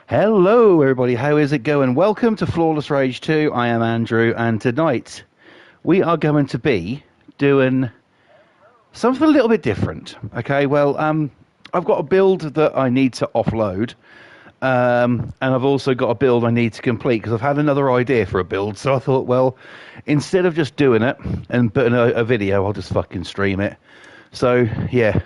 Hello, everybody. How is it going? Welcome to Flawless Rage 2. I am Andrew, and tonight we are going to be doing something a little bit different. Okay, well, I've got a build that I need to offload, and I've also got a build I need to complete because I've had another idea for a build. So I thought, well, instead of just doing it and putting a video, I'll just fucking stream it. So, yeah.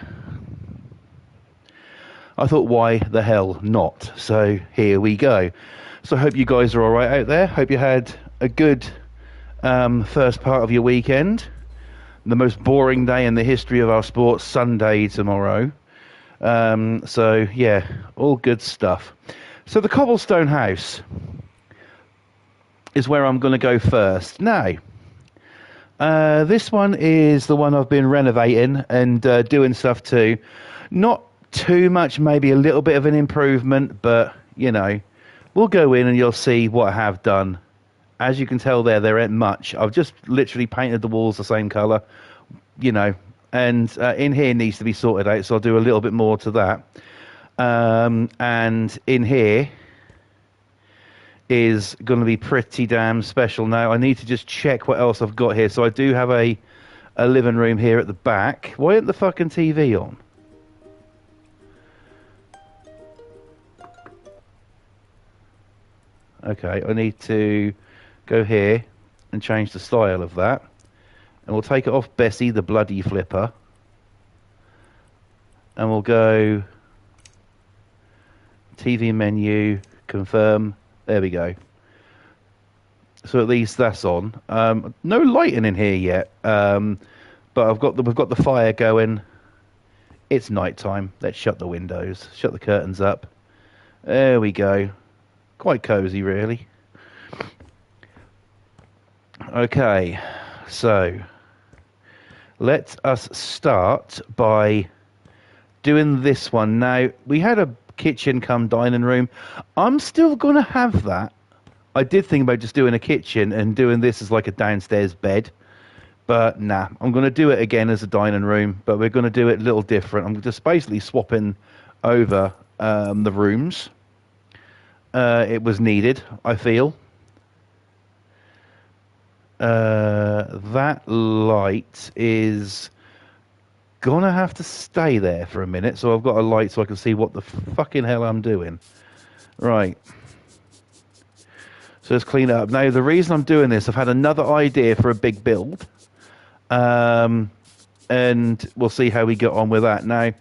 I thought, why the hell not? So here we go. So I hope you guys are all right out there. Hope you had a good first part of your weekend. The most boring day in the history of our sport, Sunday tomorrow. So yeah, all good stuff. So the cobblestone house is where I'm going to go first. Now, this one is the one I've been renovating and doing stuff to. Not too much, maybe a little bit of an improvement, but you know, we'll go in and you'll see what I have done. As you can tell there ain't much. I've just literally painted the walls the same colour, you know, and in here needs to be sorted out, so I'll do a little bit more to that. And in here is going to be pretty damn special. Now I need to just check what else I've got here. So I do have a living room here at the back. Why isn't the fucking TV on? Okay, I need to go here and change the style of that. And we'll take it off Bessie, the bloody flipper. And we'll go TV menu, confirm. There we go. So at least that's on. No lighting in here yet. But we've got the fire going. It's night time. Let's shut the windows, shut the curtains up. There we go. Quite cozy, really. Okay, so let us start by doing this one. Now, we had a kitchen come dining room. I'm still going to have that. I did think about just doing a kitchen and doing this as like a downstairs bed. But nah, I'm going to do it again as a dining room. But we're going to do it a little different. I'm just basically swapping over the rooms. It was needed, I feel. That light is gonna have to stay there for a minute, so I've got a light so I can see what the fucking hell I'm doing. Right. So let's clean it up. Now, the reason I'm doing this, I've had another idea for a big build. And we'll see how we get on with that. Now,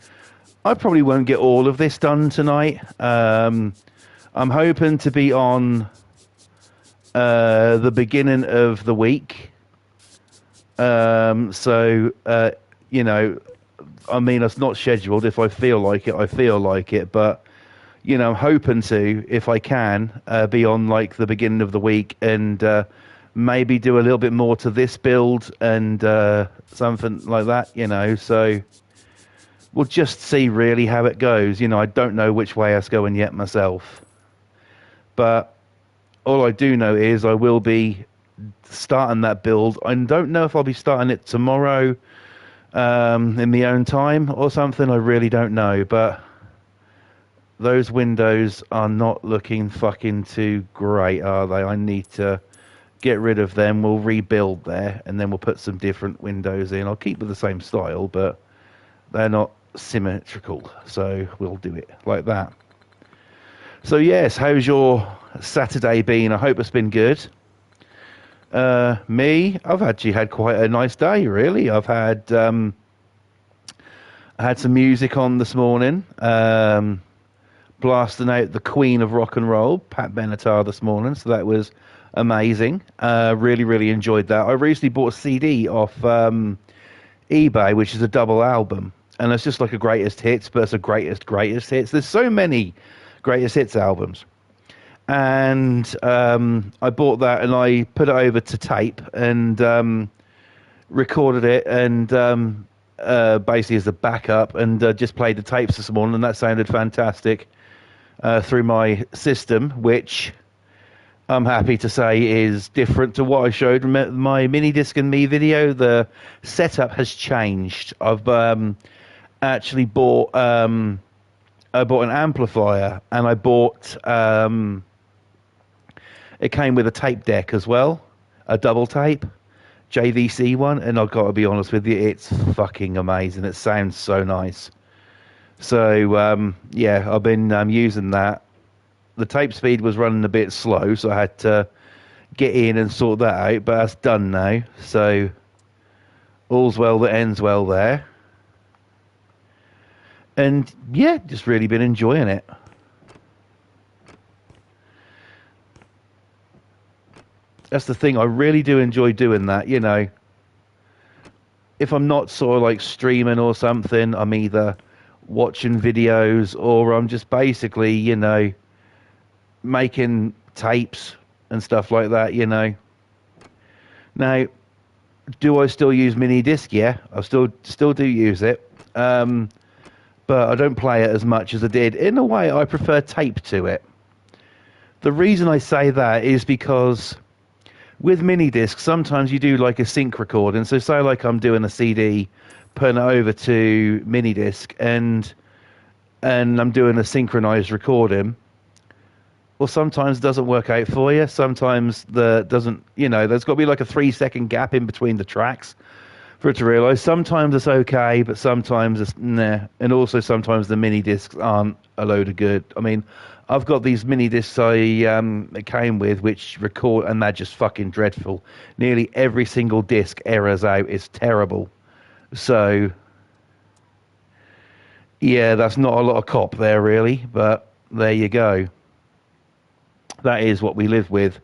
I probably won't get all of this done tonight. I'm hoping to be on the beginning of the week. So, you know, I mean, it's not scheduled. If I feel like it, I feel like it. But, you know, I'm hoping to, if I can, be on like the beginning of the week and maybe do a little bit more to this build and something like that, you know. So we'll just see really how it goes. You know, I don't know which way it's going yet myself. But all I do know is I will be starting that build. I don't know if I'll be starting it tomorrow in my own time or something. I really don't know. But those windows are not looking fucking too great, are they? I need to get rid of them. We'll rebuild there, and then we'll put some different windows in. I'll keep with the same style, but they're not symmetrical. So we'll do it like that. So yes, how's your Saturday been? I hope it's been good. Me, I've actually had quite a nice day, really. I had some music on this morning, blasting out the Queen of Rock and Roll, Pat Benatar, this morning. So that was amazing. Really, really enjoyed that. I recently bought a CD off eBay, which is a double album, and it's just like a greatest hits, but it's a greatest hits. There's so many greatest hits albums, and I bought that and I put it over to tape and recorded it and basically as a backup and just played the tapes this morning, and that sounded fantastic through my system, which I'm happy to say is different to what I showed in my Mini Disc and Me video. The setup has changed. I've actually bought I bought an amplifier, and I bought. It came with a tape deck as well, a double tape, JVC one, and I've got to be honest with you, it's fucking amazing. It sounds so nice. So yeah, I've been using that. The tape speed was running a bit slow, so I had to get in and sort that out. But that's done now, so all's well that ends well there. And yeah, just really been enjoying it. That's the thing. I really do enjoy doing that. You know, if I'm not sort of like streaming or something, I'm either watching videos or I'm just basically, you know, making tapes and stuff like that, you know. Now, do I still use mini disc? Yeah, I still do use it. But I don't play it as much as I did. In a way, I prefer tape to it. The reason I say that is because with mini discs, sometimes you do like a sync recording. So say like I'm doing a CD, putting it over to mini disc, and I'm doing a synchronized recording. Well, sometimes it doesn't work out for you. Sometimes doesn't, you know, there's got to be like a 3-second gap in between the tracks for it to realise. Sometimes it's okay, but sometimes it's nah. And also sometimes the mini discs aren't a load of good. I mean, I've got these mini discs it came with, which record, and they're just fucking dreadful. Nearly every single disc errors out. It's terrible. So, yeah, that's not a lot of cop there, really. But there you go. That is what we live with.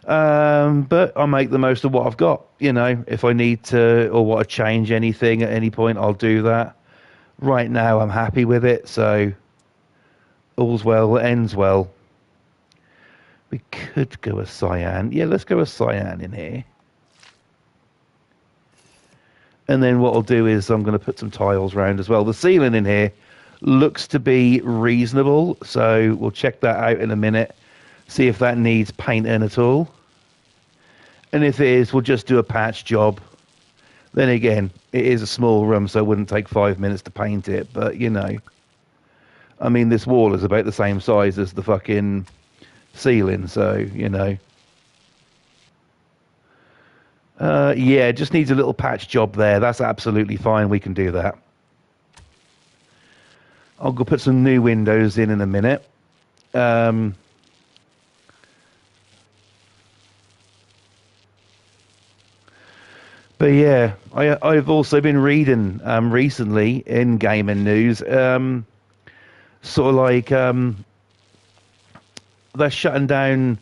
But I'll make the most of what I've got. You know, if I need to or want to change anything at any point, I'll do that. Right now, I'm happy with it. So, all's well that ends well. We could go a cyan. Yeah, let's go a cyan in here. And then what I'll do is I'm going to put some tiles around as well. The ceiling in here looks to be reasonable. So we'll check that out in a minute. See if that needs painting at all. And if it is, we'll just do a patch job. Then again, it is a small room, so it wouldn't take 5 minutes to paint it. But, you know, I mean, this wall is about the same size as the fucking ceiling, so, you know. Yeah, it just needs a little patch job there. That's absolutely fine. We can do that. I'll go put some new windows in a minute. But yeah, I've also been reading recently in gaming news, sort of like they're shutting down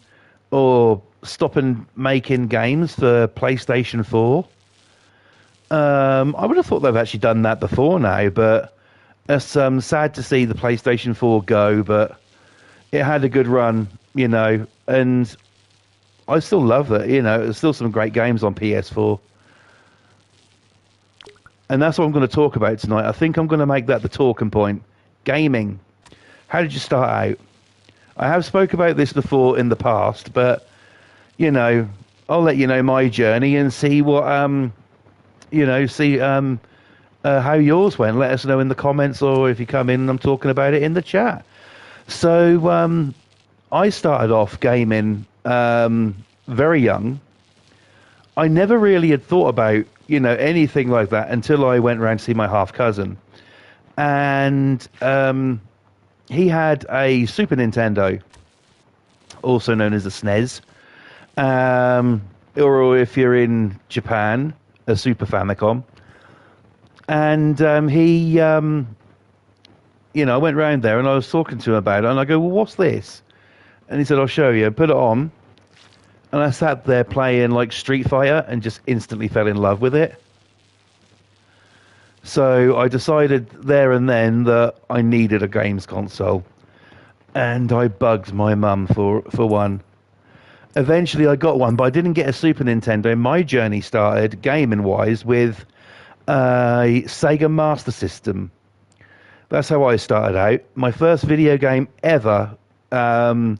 or stopping making games for PlayStation 4. I would have thought they've actually done that before now, but it's sad to see the PlayStation 4 go, but it had a good run, you know, and I still love it, you know, there's still some great games on PS4. And that's what I'm going to talk about tonight. I think I'm going to make that the talking point. Gaming. How did you start out? I have spoke about this before in the past, but, you know, I'll let you know my journey and see what, you know, see how yours went. Let us know in the comments, or if you come in and I'm talking about it in the chat. So I started off gaming very young. I never really had thought about, you know, anything like that until I went around to see my half cousin, and he had a Super Nintendo, also known as a SNES, or if you're in Japan, a Super Famicom. And he, you know, I went round there and I was talking to him about it, and I go, well, what's this? And he said, I'll show you. Put it on. And I sat there playing like Street Fighter and just instantly fell in love with it. So I decided there and then that I needed a games console. And I bugged my mum for one. Eventually I got one, but I didn't get a Super Nintendo. My journey started, gaming-wise, with a Sega Master System. That's how I started out. My first video game ever that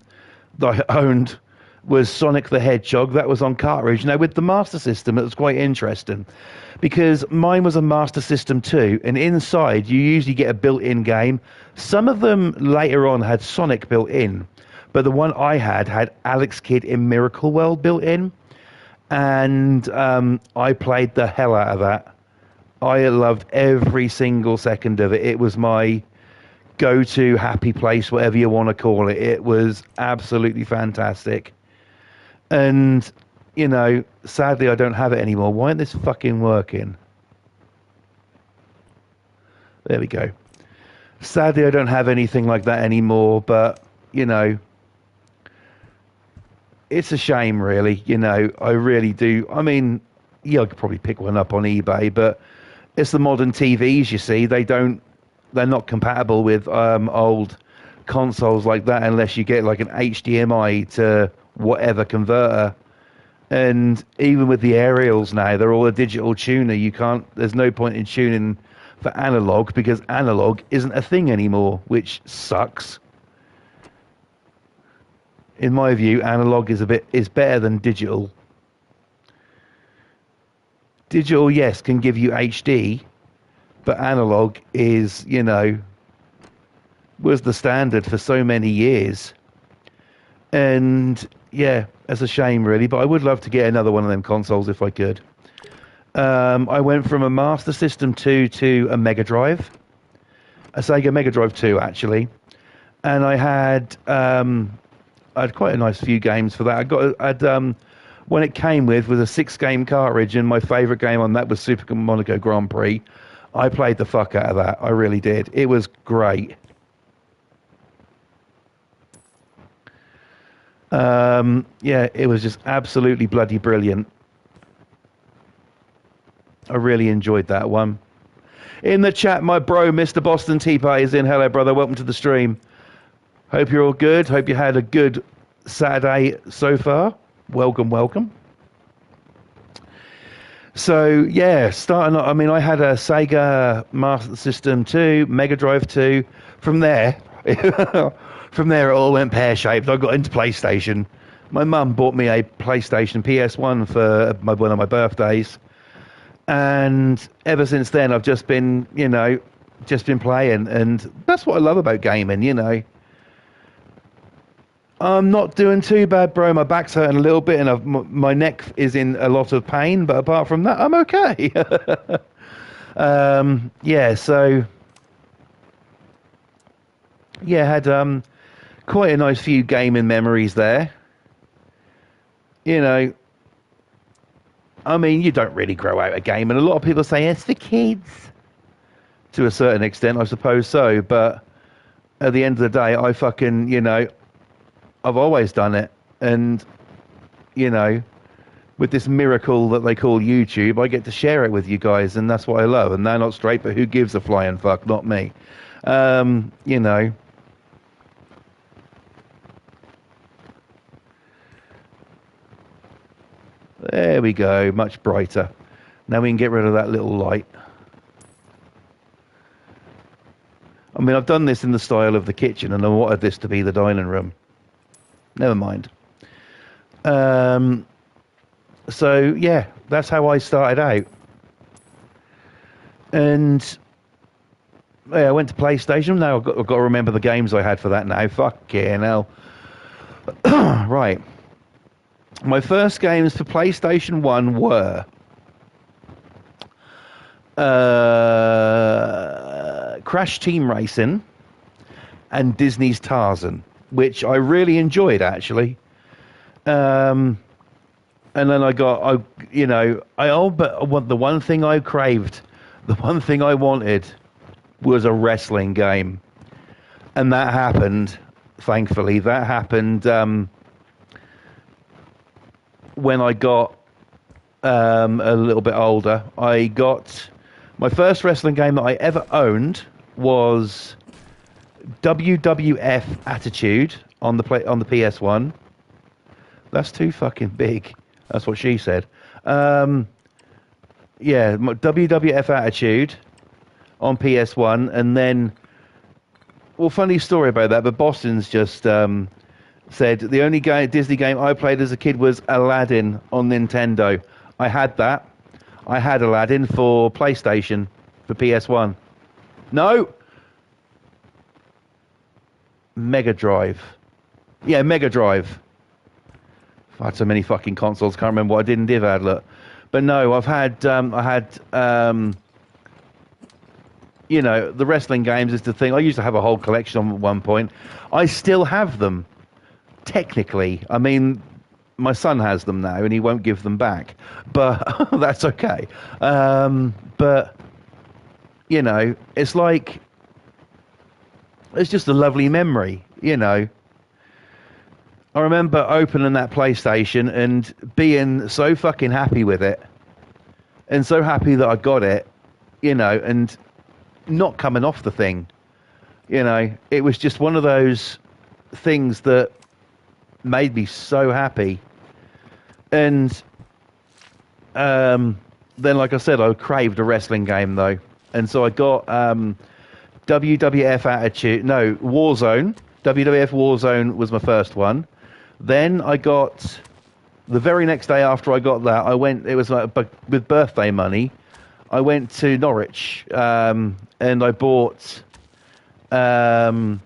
I owned was Sonic the Hedgehog. That was on cartridge. Now, with the Master System, it was quite interesting because mine was a Master System too, and inside you usually get a built-in game. Some of them later on had Sonic built in, but the one I had Alex Kidd in Miracle World built in, and I played the hell out of that. I loved every single second of it. It was my go-to happy place, whatever you want to call it. It was absolutely fantastic. And, you know, sadly, I don't have it anymore. Why isn't this fucking working? There we go. Sadly, I don't have anything like that anymore, but, you know, it's a shame, really. You know, I really do. I mean, yeah, I could probably pick one up on eBay, but it's the modern TVs, you see. They're not compatible with old consoles like that unless you get like an HDMI to whatever converter. And even with the aerials now, they're all a digital tuner. There's no point in tuning for analog because analog isn't a thing anymore, which sucks. In my view, analog is better than digital. Digital, yes, can give you HD, but analog is, you know, was the standard for so many years. And yeah, it's a shame really, but I would love to get another one of them consoles if I could. I went from a Master System 2 to a Mega Drive, a Sega Mega Drive 2 actually, and I had quite a nice few games for that. When it came with was a 6-game cartridge, and my favourite game on that was Super Monaco Grand Prix. I played the fuck out of that. I really did. It was great. Yeah, it was just absolutely bloody brilliant. I really enjoyed that one. In the chat, my bro, Mr. Boston T-Pie is in. Hello, brother. Welcome to the stream. Hope you're all good. Hope you had a good Saturday so far. Welcome, welcome. So, yeah, starting off, I mean, I had a Sega Master System 2, Mega Drive 2. From there, it all went pear-shaped. I got into PlayStation. My mum bought me a PlayStation PS1 for one of my birthdays. And ever since then, I've just been, you know, playing. And that's what I love about gaming, you know. I'm not doing too bad, bro. My back's hurting a little bit, and my neck is in a lot of pain. But apart from that, I'm okay. Yeah. So, yeah, had quite a nice few gaming memories there. You know, I mean, you don't really grow out a game, and a lot of people say it's for kids. To a certain extent, I suppose so. But at the end of the day, I fucking, you know, I've always done it, and you know, with this miracle that they call YouTube, I get to share it with you guys, and that's what I love. And they're not straight, but who gives a flying fuck? Not me. You know. There we go, much brighter. Now we can get rid of that little light. I mean, I've done this in the style of the kitchen, and I wanted this to be the dining room. Never mind. So, yeah, that's how I started out. And yeah, I went to PlayStation. Now I've got to remember the games I had for that now. Fucking hell. Right. My first games for PlayStation 1 were Crash Team Racing and Disney's Tarzan, which I really enjoyed, actually. And then but the one thing I craved, the one thing I wanted was a wrestling game. And that happened, thankfully. That happened when I got a little bit older. I got my first wrestling game that I ever owned was WWF Attitude on the PS1. That's too fucking big. That's what she said. Yeah, my WWF Attitude on PS1, and then, well, funny story about that. But Boston's just said the only Disney game I played as a kid was Aladdin on Nintendo. I had that. I had Aladdin for PlayStation, for PS1. No, Mega Drive. Yeah, Mega Drive. I've had so many fucking consoles, can't remember what I did in Div Adlet. But no, you know, the wrestling games is the thing. I used to have a whole collection at one point. I still have them, technically. I mean, my son has them now, and he won't give them back. But that's okay. But, you know, it's like, it's just a lovely memory, you know. I remember opening that PlayStation and being so fucking happy with it, and so happy that I got it, you know, and not coming off the thing. You know, it was just one of those things that made me so happy. And then, like I said, I craved a wrestling game, though. And so I got WWF Attitude, no, Warzone. WWF Warzone was my first one. Then I got, the very next day after I got that, it was like, with birthday money, I went to Norwich, and I bought, that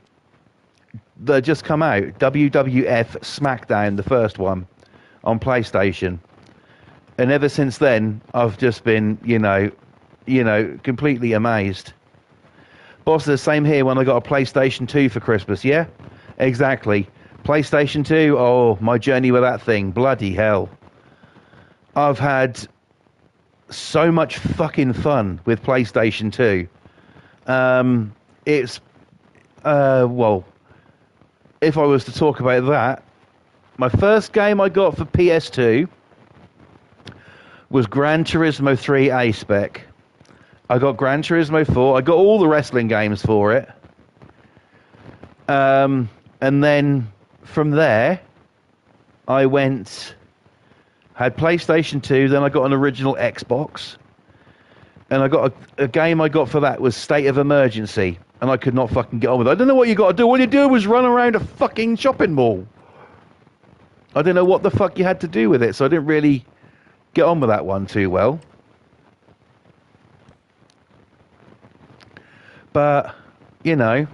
just come out, WWF SmackDown, the first one, on PlayStation. And ever since then, I've just been, you know, completely amazed. Boss, the same here when I got a PlayStation 2 for Christmas, yeah? Exactly. PlayStation 2, oh, my journey with that thing, bloody hell. I've had so much fucking fun with PlayStation 2. Well, if I was to talk about that, my first game I got for PS2 was Gran Turismo 3 A-Spec. I got Gran Turismo 4. I got all the wrestling games for it. And then from there, I had PlayStation 2, then I got an original Xbox. And I got a game I got for that was State of Emergency. And I could not fucking get on with it. I don't know what you got to do. All you do was run around a fucking shopping mall. I don't know what the fuck you had to do with it, so I didn't really get on with that one too well. But, you know,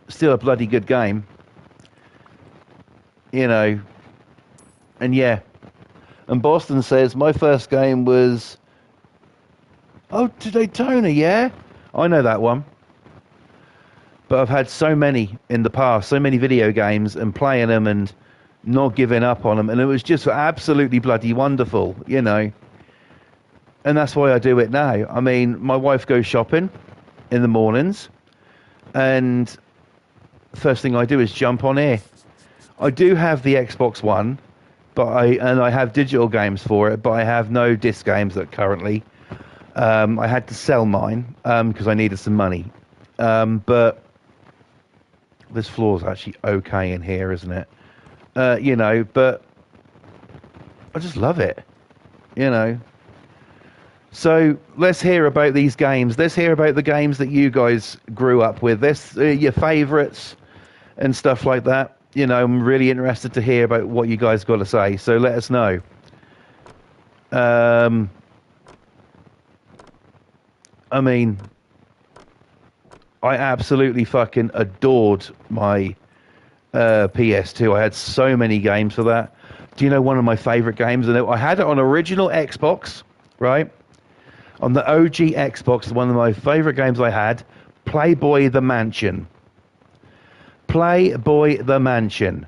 still a bloody good game. You know, and yeah. And Boston says, my first game was, oh, Daytona, yeah? I know that one. But I've had so many in the past, so many video games, and playing them and not giving up on them. And it was just absolutely bloody wonderful, you know. And that's why I do it now. I mean, my wife goes shopping in the mornings, and first thing I do is jump on here. I do have the Xbox One, but I have digital games for it, but I have no disc games currently. I had to sell mine because I needed some money. But this floor's actually okay in here, isn't it? You know, but I just love it, you know. So let's hear about these games. Let's hear about the games that you guys grew up with. This your favourites and stuff like that. You know, I'm really interested to hear about what you guys got to say. So let us know. I mean, I absolutely fucking adored my PS2. I had so many games for that. Do you know one of my favourite games? And I had it on original Xbox, right? On the OG Xbox, one of my favourite games I had, Playboy the Mansion. Playboy the Mansion.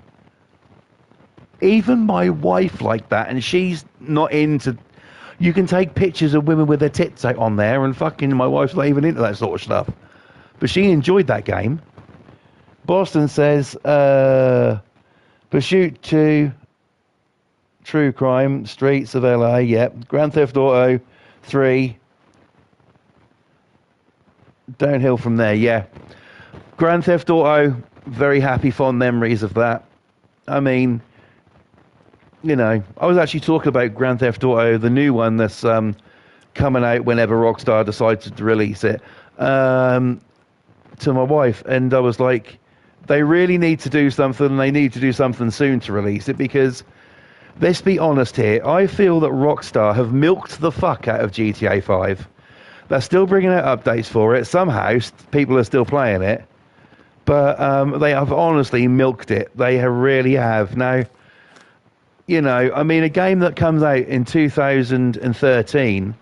Even my wife liked that, and she's not into... You can take pictures of women with their tits out on there, and fucking my wife's not even into that sort of stuff. But she enjoyed that game. Boston says, Pursuit 2, True Crime, Streets of LA, yep. Grand Theft Auto 3, downhill from there, yeah. Grand Theft Auto, very happy, fond memories of that. I mean, you know, I was actually talking about Grand Theft Auto, the new one that's coming out whenever Rockstar decides to release it, to my wife, and I was like, They really need to do something, and they need to do something soon to release it, because let's be honest here, I feel that Rockstar have milked the fuck out of GTA 5. They're still bringing out updates for it. Somehow, people are still playing it. But they have honestly milked it. They really have. Now, you know, I mean, a game that comes out in 2013,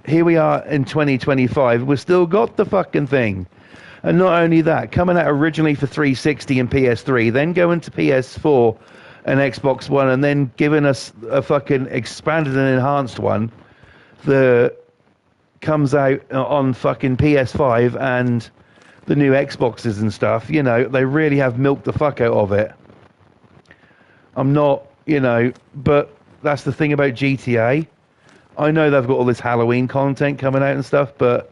here we are in 2025, we've still got the fucking thing. And not only that, coming out originally for 360 and PS3, then going to PS4 and Xbox One, and then giving us a fucking expanded and enhanced one that comes out on fucking PS5 and the new Xboxes and stuff. You know, they really have milked the fuck out of it. I'm not, you know, but that's the thing about GTA. I know they've got all this Halloween content coming out and stuff, but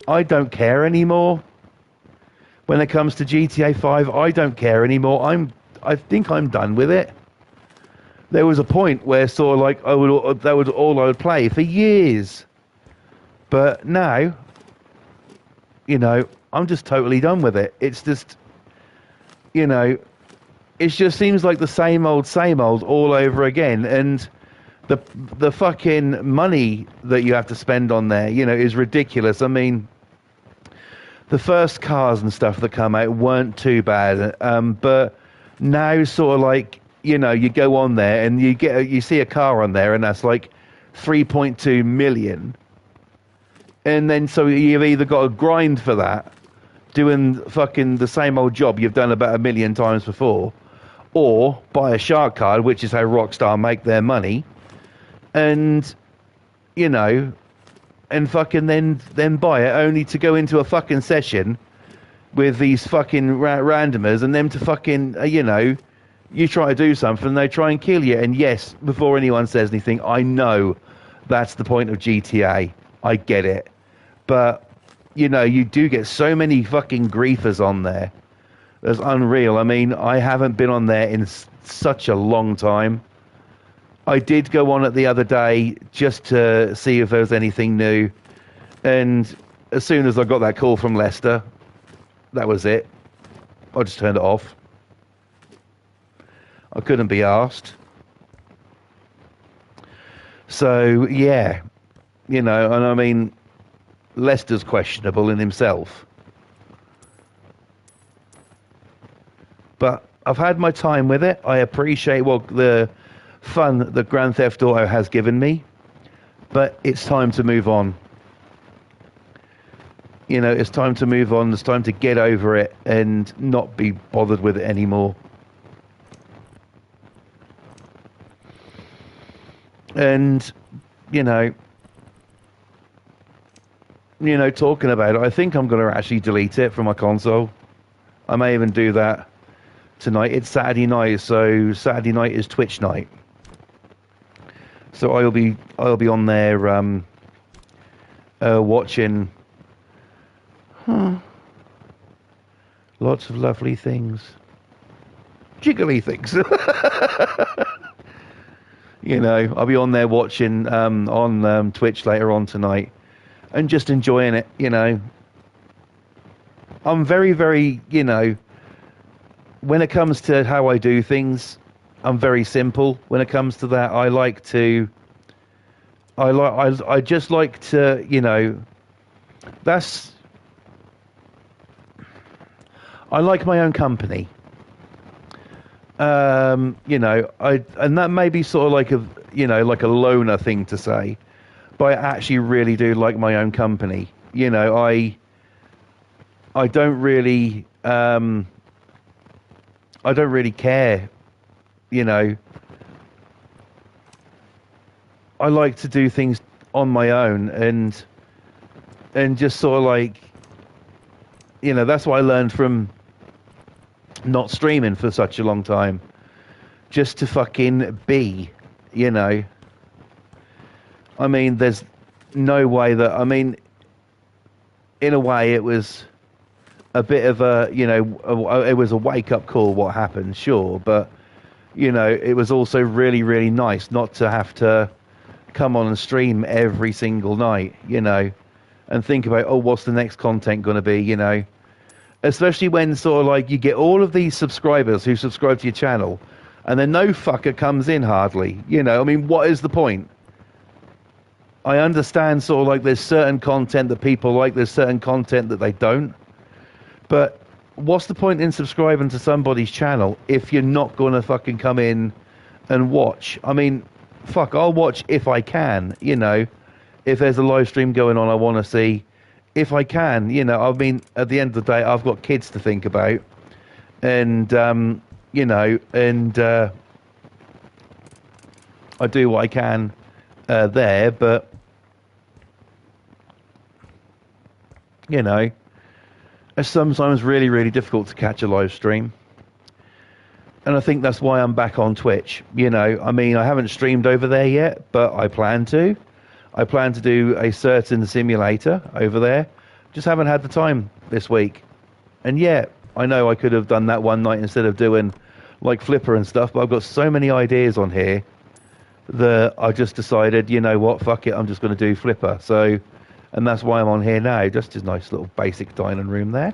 I don't care anymore. When it comes to GTA 5, I don't care anymore. I think I'm done with it. There was a point where sort of like that was all I would play for years. But now, you know, I'm just totally done with it. It's just, you know, it just seems like the same old all over again. And the fucking money that you have to spend on there, you know, is ridiculous. I mean, the first cars and stuff that come out weren't too bad, but now sort of like, you know, you go on there and you see a car on there and that's like 3.2 million. And then so you've either got to grind for that, doing fucking the same old job you've done about 1 million times before, or buy a shark card, which is how Rockstar make their money, and, you know, and fucking then buy it, only to go into a fucking session with these fucking randomers and them to fucking, you know, you try to do something, they try and kill you. And yes, before anyone says anything, I know that's the point of GTA. I get it. But, you know, you do get so many fucking griefers on there. It's unreal. I mean, I haven't been on there in such a long time. I did go on it the other day just to see if there was anything new. And as soon as I got that call from Lester, that was it. I just turned it off. I couldn't be asked. So, yeah. You know, and I mean, Lester's questionable in himself. But I've had my time with it. I appreciate the fun that Grand Theft Auto has given me. But it's time to move on. You know, it's time to move on. It's time to get over it and not be bothered with it anymore. And, you know, talking about it, I think I'm going to actually delete it from my console. I may even do that tonight. It's Saturday night, so Saturday night is Twitch night. So I'll be on there watching lots of lovely things, jiggly things. You know, I'll be on there watching on Twitch later on tonight and just enjoying it. You know, I'm very, very, you know, when it comes to how I do things, I'm very simple. When it comes to that, I just like to, you know, I like my own company. You know, and that may be sort of like a, you know, like a loner thing to say, but I actually really do like my own company. You know, I don't really care. You know, I like to do things on my own and just sort of like, you know, that's what I learned from not streaming for such a long time. Just to fucking be, you know. I mean, there's no way that, I mean, in a way it was a bit of a, you know, it was a wake-up call what happened, sure, but, you know, it was also really, really nice not to have to come on and stream every single night, you know, and think about, oh, what's the next content going to be, you know. Especially when sort of like you get all of these subscribers who subscribe to your channel, and then no fucker comes in hardly. You know, I mean, what is the point? I understand sort of like there's certain content that people like, there's certain content that they don't. But what's the point in subscribing to somebody's channel if you're not going to fucking come in and watch? I mean, fuck, I'll watch if I can, you know. If there's a live stream going on I want to see, if I can, you know. I mean, at the end of the day, I've got kids to think about. And, you know, and I do what I can there, but you know, it's sometimes really, really difficult to catch a live stream. And I think that's why I'm back on Twitch. You know, I mean, I haven't streamed over there yet, but I plan to. I plan to do a certain simulator over there. Just haven't had the time this week. And yeah, I know I could have done that one night instead of doing like Flipper and stuff, but I've got so many ideas on here that I just decided, you know what, fuck it, I'm just going to do Flipper. So, and that's why I'm on here now. Just a nice little basic dining room there.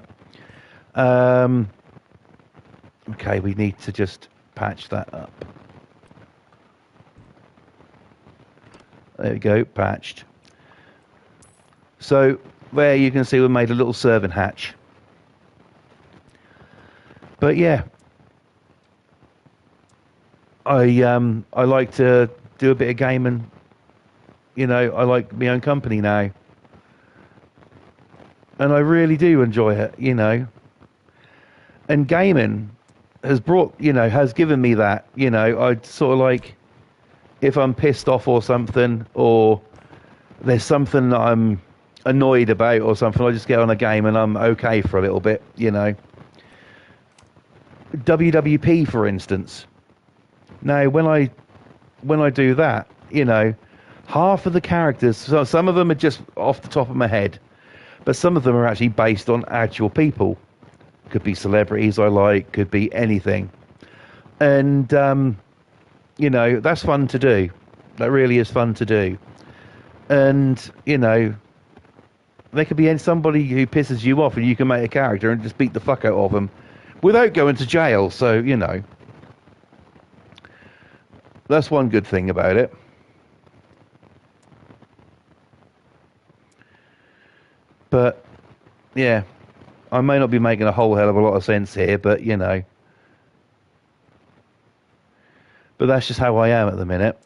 Okay, we need to just patch that up. There we go, patched. So there you can see we made a little serving hatch. But yeah, I like to do a bit of gaming. You know, I like my own company now. And I really do enjoy it, you know. And gaming has brought, you know, has given me that, you know. I sort of like, if I'm pissed off or something, or there's something that I'm annoyed about or something, I just get on a game and I'm okay for a little bit, you know. WWP, for instance. Now, when I do that, you know, half of the characters, so some of them are just off the top of my head, but some of them are actually based on actual people. Could be celebrities I like, could be anything. And, you know, that's fun to do. That really is fun to do. And, you know, there could be somebody who pisses you off and you can make a character and just beat the fuck out of them without going to jail. So, you know, that's one good thing about it. But, yeah, I may not be making a whole hell of a lot of sense here, but, you know. But that's just how I am at the minute.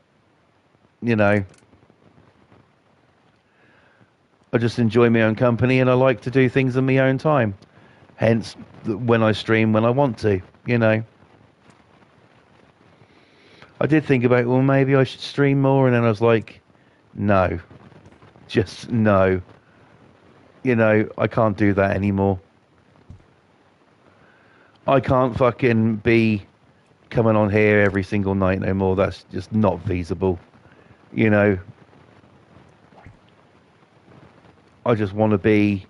You know. I just enjoy my own company and I like to do things in my own time. Hence, when I stream when I want to, you know. I did think about, well, maybe I should stream more, and then I was like, no. Just no. You know, I can't do that anymore. I can't fucking be coming on here every single night no more. That's just not feasible. You know, I just want to be,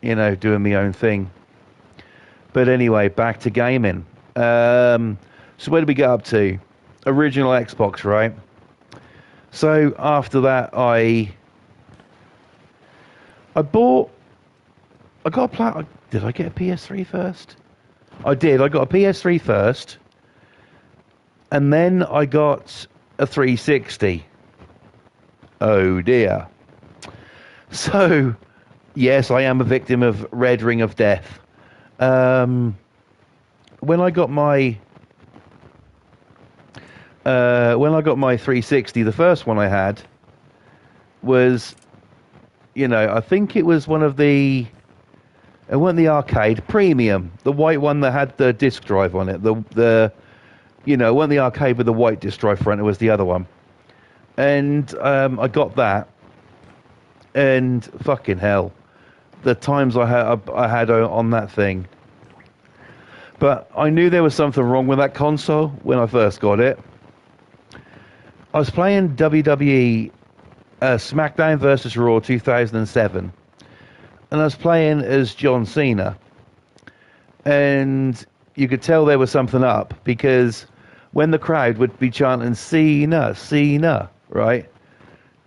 you know, doing my own thing. But anyway, back to gaming. So where did we get up to? Original Xbox, right? So after that, I got a did I get a PS3 first? I did. I got a PS3 first, and then I got a 360. Oh dear. So, yes, I am a victim of Red Ring of Death. When I got my 360, the first one I had was, you know, I think it was one of the, it wasn't the arcade premium, the white one that had the disc drive on it. The you know, it wasn't the arcade with the white disc drive front. It was the other one, and I got that, and fucking hell, the times I had on that thing. But I knew there was something wrong with that console when I first got it. I was playing WWE SmackDown versus Raw 2007, and I was playing as John Cena, and you could tell there was something up, because when the crowd would be chanting Cena, Cena, right,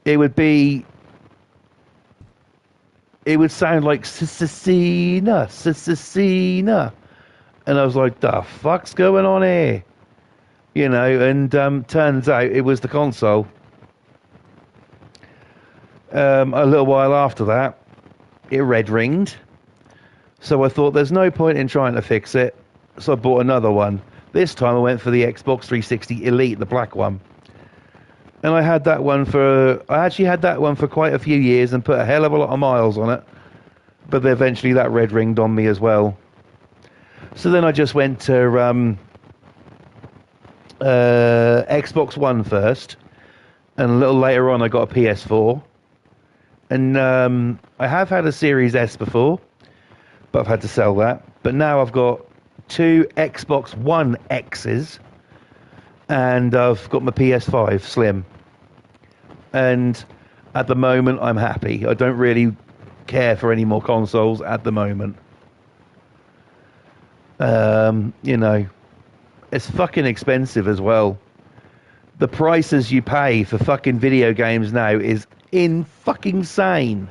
it would be it would sound like Cecina, Cecina. And I was like, the fuck's going on here? You know, and turns out it was the console. A little while after that, it red ringed. So I thought there's no point in trying to fix it. So I bought another one. This time I went for the Xbox 360 Elite, the black one. And I actually had that one for quite a few years and put a hell of a lot of miles on it. But eventually that red ringed on me as well. So then I just went to Xbox One first. And a little later on I got a PS4. And I have had a Series S before, but I've had to sell that. But now I've got two Xbox One X's, and I've got my PS5 Slim. And at the moment, I'm happy. I don't really care for any more consoles at the moment. You know, it's fucking expensive as well. The prices you pay for fucking video games now is fucking insane.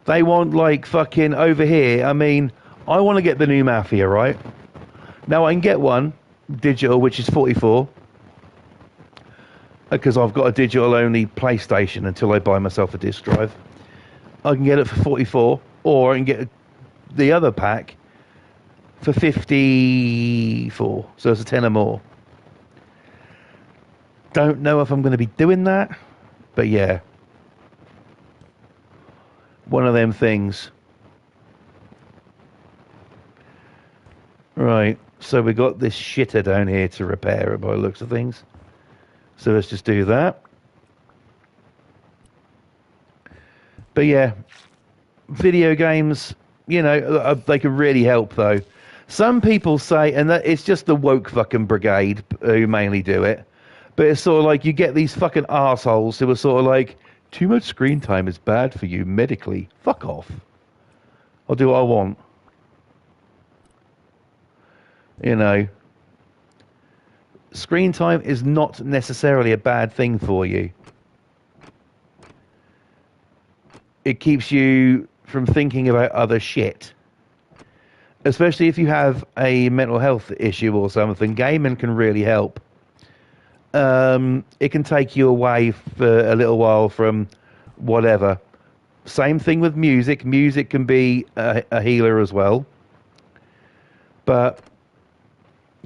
They want like fucking over here. I mean, I want to get the new Mafia, right? Now I can get one digital, which is 44, because I've got a digital only PlayStation until I buy myself a disc drive. I can get it for 44, or I can get the other pack for 54. So it's a tenner more. Don't know if I'm going to be doing that, but yeah. One of them things. Right, so we got this shitter down here to repair it by the looks of things. So let's just do that. But yeah, video games, you know, they can really help though. Some people say, and that it's just the woke fucking brigade who mainly do it, but it's sort of like you get these fucking arseholes who are sort of like, too much screen time is bad for you medically. Fuck off. I'll do what I want. You know, screen time is not necessarily a bad thing for you. It keeps you from thinking about other shit. Especially if you have a mental health issue or something, gaming can really help. It can take you away for a little while from whatever. Same thing with music. Music can be a healer as well. But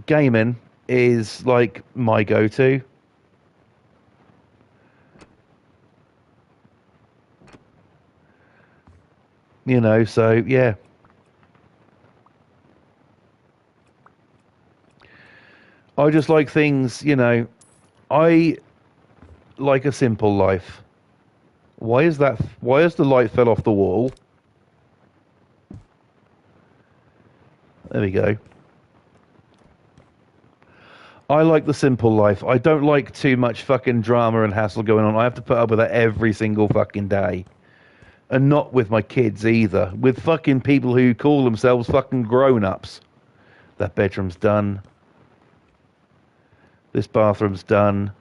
gaming is like my go-to. You know, so yeah. I just like things, you know, I like a simple life. Why is that? Why has the light fell off the wall? There we go. I like the simple life. I don't like too much fucking drama and hassle going on. I have to put up with that every single fucking day. And not with my kids either. With fucking people who call themselves fucking grown-ups. That bedroom's done. This bathroom's done.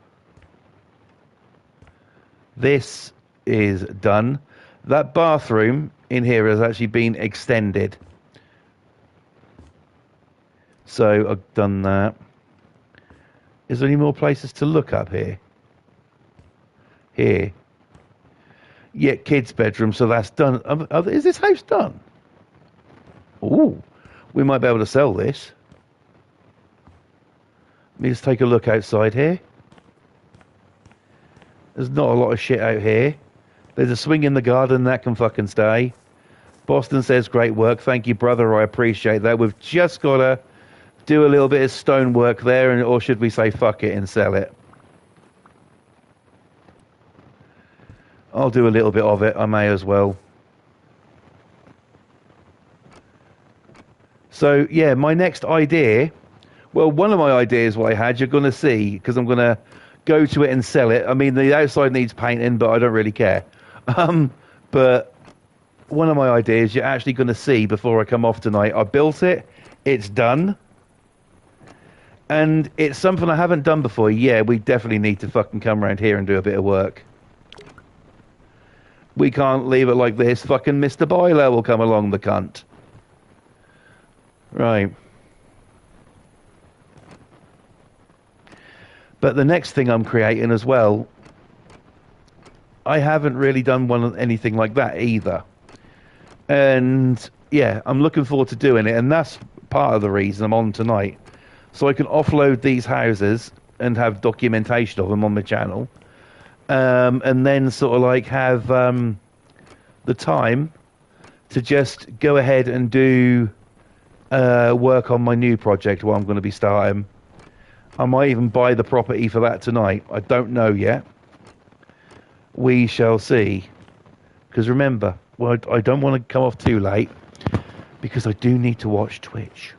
This is done. That bathroom in here has actually been extended. So I've done that. Is there any more places to look up here? Here. Yeah, kids' bedroom, so that's done. Is this house done? Ooh, we might be able to sell this. Let me just take a look outside here. There's not a lot of shit out here. There's a swing in the garden that can fucking stay. Boston says, great work. Thank you, brother. I appreciate that. We've just got to do a little bit of stone work there, or should we say fuck it and sell it? I'll do a little bit of it. I may as well. So, yeah, my next idea... Well, one of my ideas, what I had, you're going to see, because I'm going to go to it and sell it. I mean, the outside needs painting, but I don't really care. But one of my ideas, you're actually going to see before I come off tonight. I built it. It's done. And it's something I haven't done before. Yeah, we definitely need to fucking come around here and do a bit of work. We can't leave it like this. Fucking Mr. Boiler will come along, the cunt. Right. But the next thing I'm creating as well, I haven't really done anything like that either. And yeah, I'm looking forward to doing it. And that's part of the reason I'm on tonight. So I can offload these houses and have documentation of them on my channel. And then sort of like have the time to just go ahead and do work on my new project where I'm going to be starting. I might even buy the property for that tonight. I don't know yet. We shall see. Because remember, well, I don't want to come off too late because I do need to watch Twitch.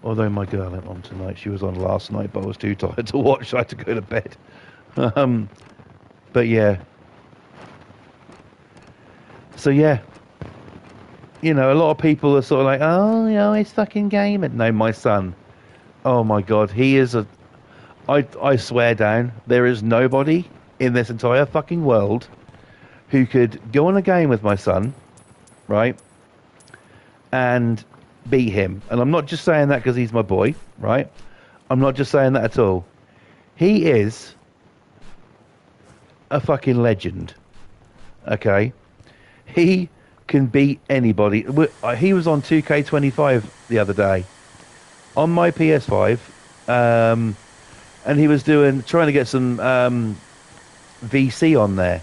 Although my girl went on tonight. She was on last night, but I was too tired to watch. So I had to go to bed. But yeah. So yeah. You know, a lot of people are sort of like, oh, you know, it's fucking gaming. No, my son. Oh my God. He is a... I swear down, there is nobody in this entire fucking world who could go on a game with my son, right, and beat him. And I'm not just saying that because he's my boy, right? I'm not just saying that at all. He is a fucking legend, okay? He can beat anybody. He was on 2K25 the other day on my PS5, and he was trying to get some VC on there.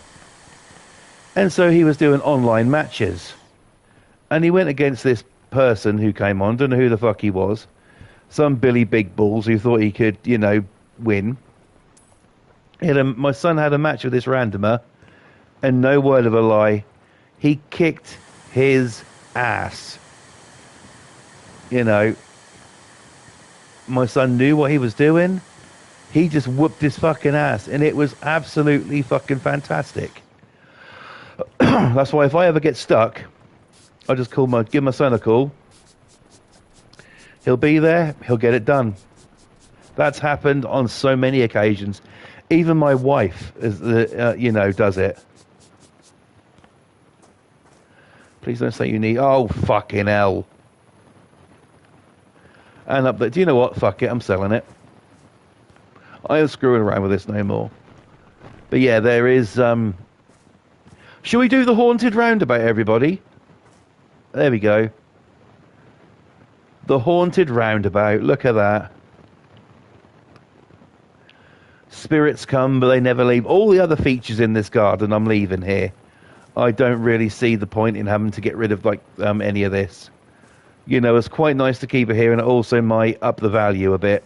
And so he was doing online matches. And he went against this person who came on, don't know who the fuck he was. Some Billy Big Balls who thought he could, you know, win. My son had a match with this randomer, and no word of a lie, he kicked his ass. You know, my son knew what he was doing. He just whooped his fucking ass, and it was absolutely fucking fantastic. That's why if I ever get stuck, I just give my son a call. He'll be there. He'll get it done. That's happened on so many occasions. Even my wife, you know, does it. Please don't say you need... Oh, fucking hell. And up there... Do you know what? Fuck it. I'm selling it. I am screwing around with this no more. But yeah, there is... Shall we do the haunted roundabout, everybody? There we go. The haunted roundabout. Look at that. Spirits come, but they never leave. All the other features in this garden, I'm leaving here. I don't really see the point in having to get rid of like any of this. You know, it's quite nice to keep it here, and it also might up the value a bit.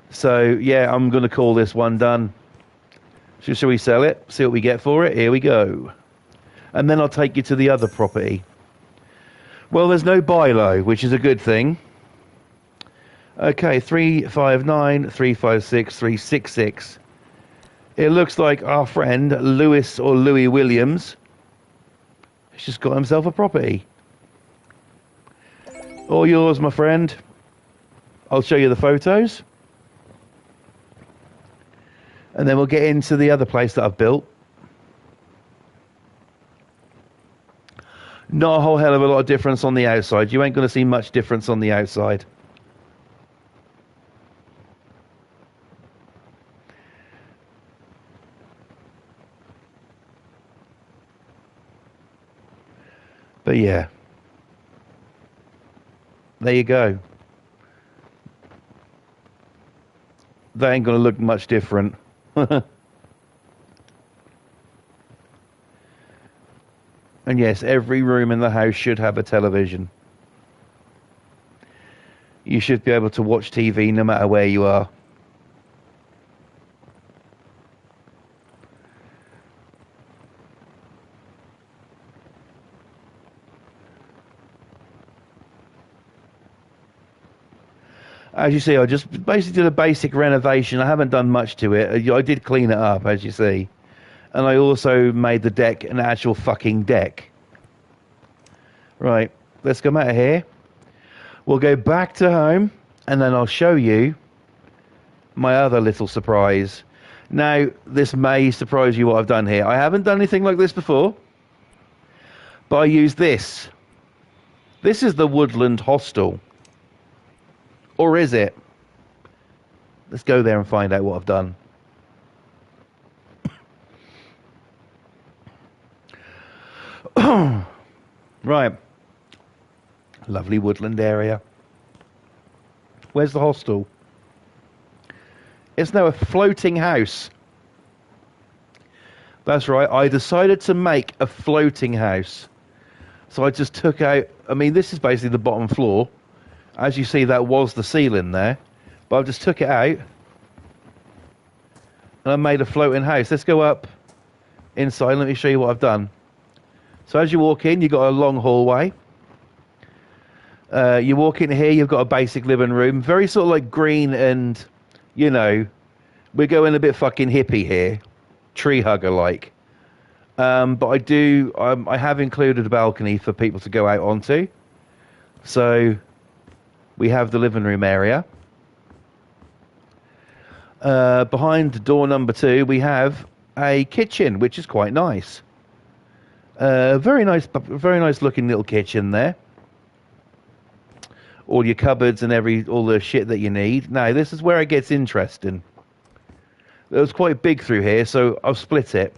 So yeah, I'm going to call this one done. Shall we sell it? See what we get for it? Here we go. And then I'll take you to the other property. Well, there's no buy low, which is a good thing. Okay, 359, 356, 366. It looks like our friend Louis Williams has just got himself a property. All yours, my friend. I'll show you the photos. And then we'll get into the other place that I've built. Not a whole hell of a lot of difference on the outside. You ain't going to see much difference on the outside. But yeah. There you go. That ain't going to look much different. And yes, every room in the house should have a television. You should be able to watch TV no matter where you are. As you see, I just basically did a basic renovation. I haven't done much to it. I did clean it up, as you see. And I also made the deck an actual fucking deck. Right, let's come out of here. We'll go back to home, and then I'll show you my other little surprise. Now, this may surprise you what I've done here. I haven't done anything like this before, but I use this. This is the Woodland Hostel. Or is it? Let's go there and find out what I've done. Right. Lovely woodland area. Where's the hostel? It's now a floating house. That's right. I decided to make a floating house. So I just took out... I mean, this is basically the bottom floor. As you see, that was the ceiling there. But I just took it out. And I made a floating house. Let's go up inside. Let me show you what I've done. So as you walk in, you've got a long hallway. You walk in here, you've got a basic living room. Very sort of like green and, you know, we're going a bit fucking hippie here. Tree hugger like. But I have included a balcony for people to go out onto. So we have the living room area. Behind door number 2, we have a kitchen, which is quite nice. Very nice looking little kitchen there. All your cupboards and all the shit that you need. Now, this is where it gets interesting. It was quite big through here, so I've split it.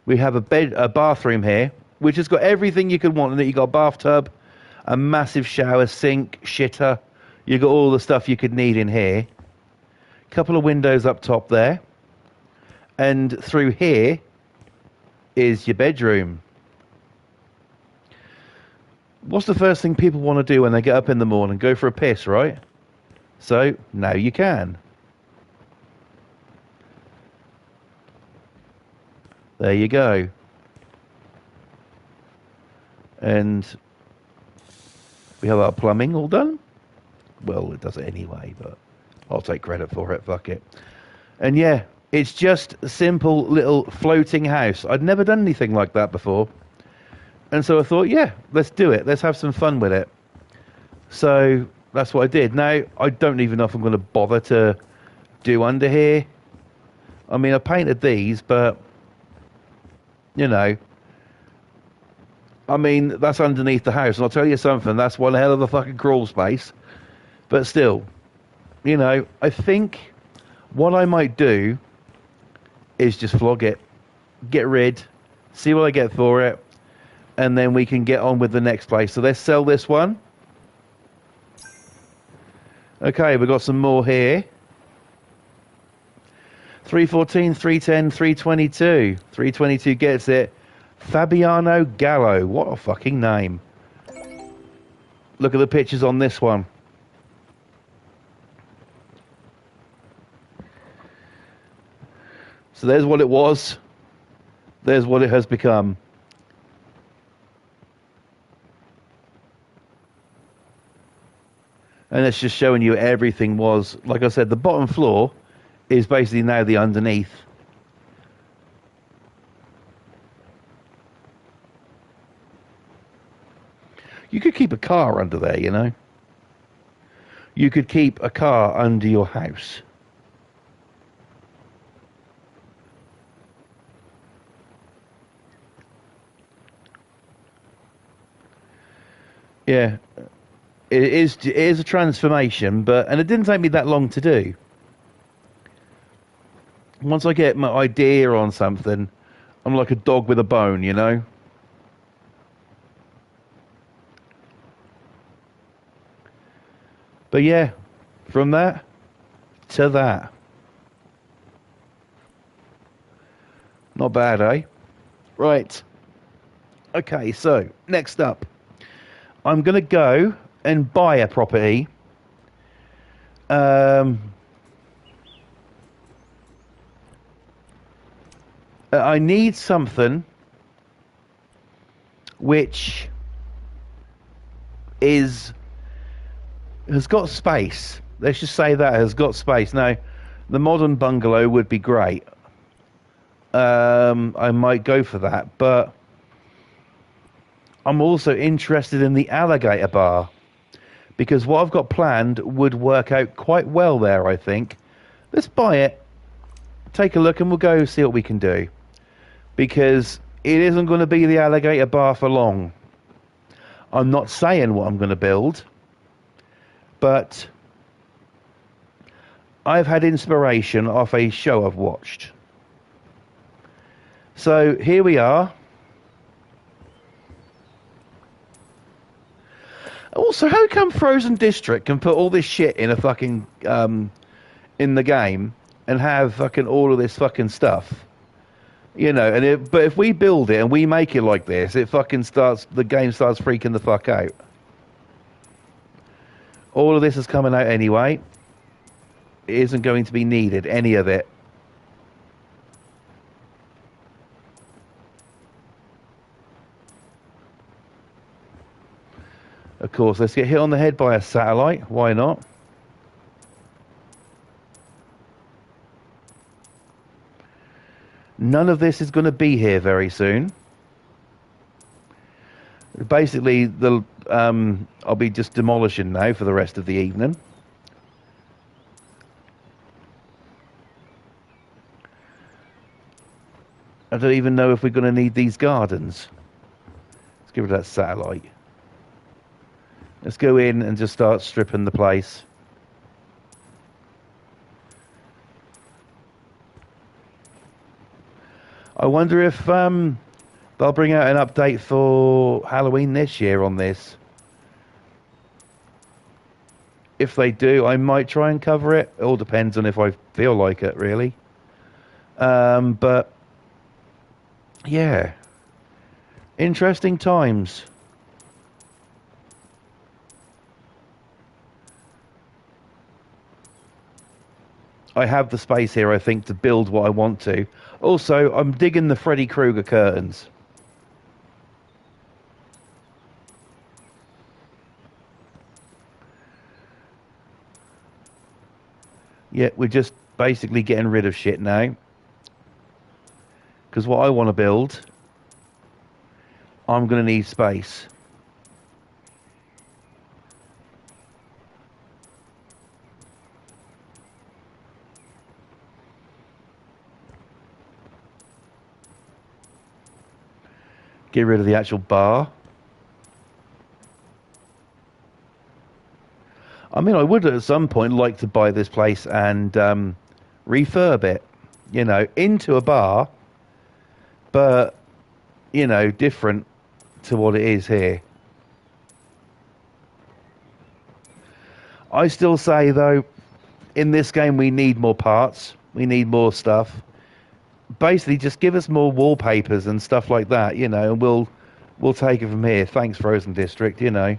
We have a bathroom here, which has got everything you could want in it. You've got a bathtub, a massive shower, sink, shitter. You've got all the stuff you could need in here. Couple of windows up top there. And through here is your bedroom. What's the first thing people want to do when they get up in the morning? Go for a piss, right? So, now you can. There you go. And we have our plumbing all done. Well, it does it anyway, but I'll take credit for it, fuck it. And yeah, it's just a simple little floating house. I'd never done anything like that before. And so I thought, yeah, let's do it. Let's have some fun with it. So that's what I did. Now, I don't even know if I'm going to bother to do under here. I mean, I painted these, but, you know, I mean, that's underneath the house. And I'll tell you something, that's one hell of a fucking crawl space. But still, you know, I think what I might do is just flog it. Get rid, see what I get for it. And then we can get on with the next place. So let's sell this one. Okay, we've got some more here. 314, 310, 322. 322 gets it. Fabiano Gallo. What a fucking name. Look at the pictures on this one. So there's what it was. There's what it has become. And it's just showing you everything was. Like I said, the bottom floor is basically now the underneath. You could keep a car under there, you know. You could keep a car under your house. Yeah. It is a transformation, and it didn't take me that long to do. Once I get my idea on something, I'm like a dog with a bone, you know? But yeah, from that to that. Not bad, eh? Right. Okay, so next up, I'm going to go and buy a property. I need something which has got space. Let's just say that has got space. Now, the modern bungalow would be great. I might go for that, but I'm also interested in the alligator bar, because what I've got planned would work out quite well there, I think. Let's buy it, take a look, and we'll go see what we can do. Because it isn't going to be the alligator bar for long. I'm not saying what I'm going to build, but I've had inspiration off a show I've watched. So here we are. Also, how come Frozen District can put all this shit in a fucking in the game and have fucking all of this fucking stuff? You know, but if we build it and we make it like this, it fucking starts. The game starts freaking the fuck out. All of this is coming out anyway. It isn't going to be needed, any of it. Of course, let's get hit on the head by a satellite. Why not? None of this is going to be here very soon. Basically, I'll be just demolishing now for the rest of the evening. I don't even know if we're going to need these gardens. Let's get rid of that satellite. Let's go in and just start stripping the place. I wonder if they'll bring out an update for Halloween this year on this. If they do, I might try and cover it. It all depends on if I feel like it, really. But, yeah. Interesting times. I have the space here, I think, to build what I want to. Also, I'm digging the Freddy Krueger curtains. Yeah, we're just basically getting rid of shit now. Because what I want to build, I'm going to need space. Get rid of the actual bar. I mean, I would at some point like to buy this place and refurb it, you know, into a bar, but, you know, different to what it is here. I still say, though, in this game we need more parts. We need more stuff. Basically, just give us more wallpapers and stuff like that, you know, and we'll take it from here. Thanks, Frozen District, you know.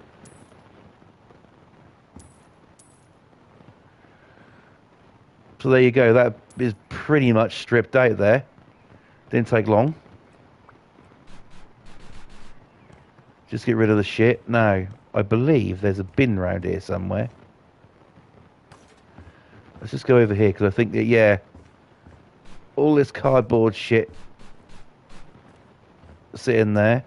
So there you go. That is pretty much stripped out there. Didn't take long. Just get rid of the shit. Now, I believe there's a bin around here somewhere. Let's just go over here, because I think that, yeah, all this cardboard shit sitting there.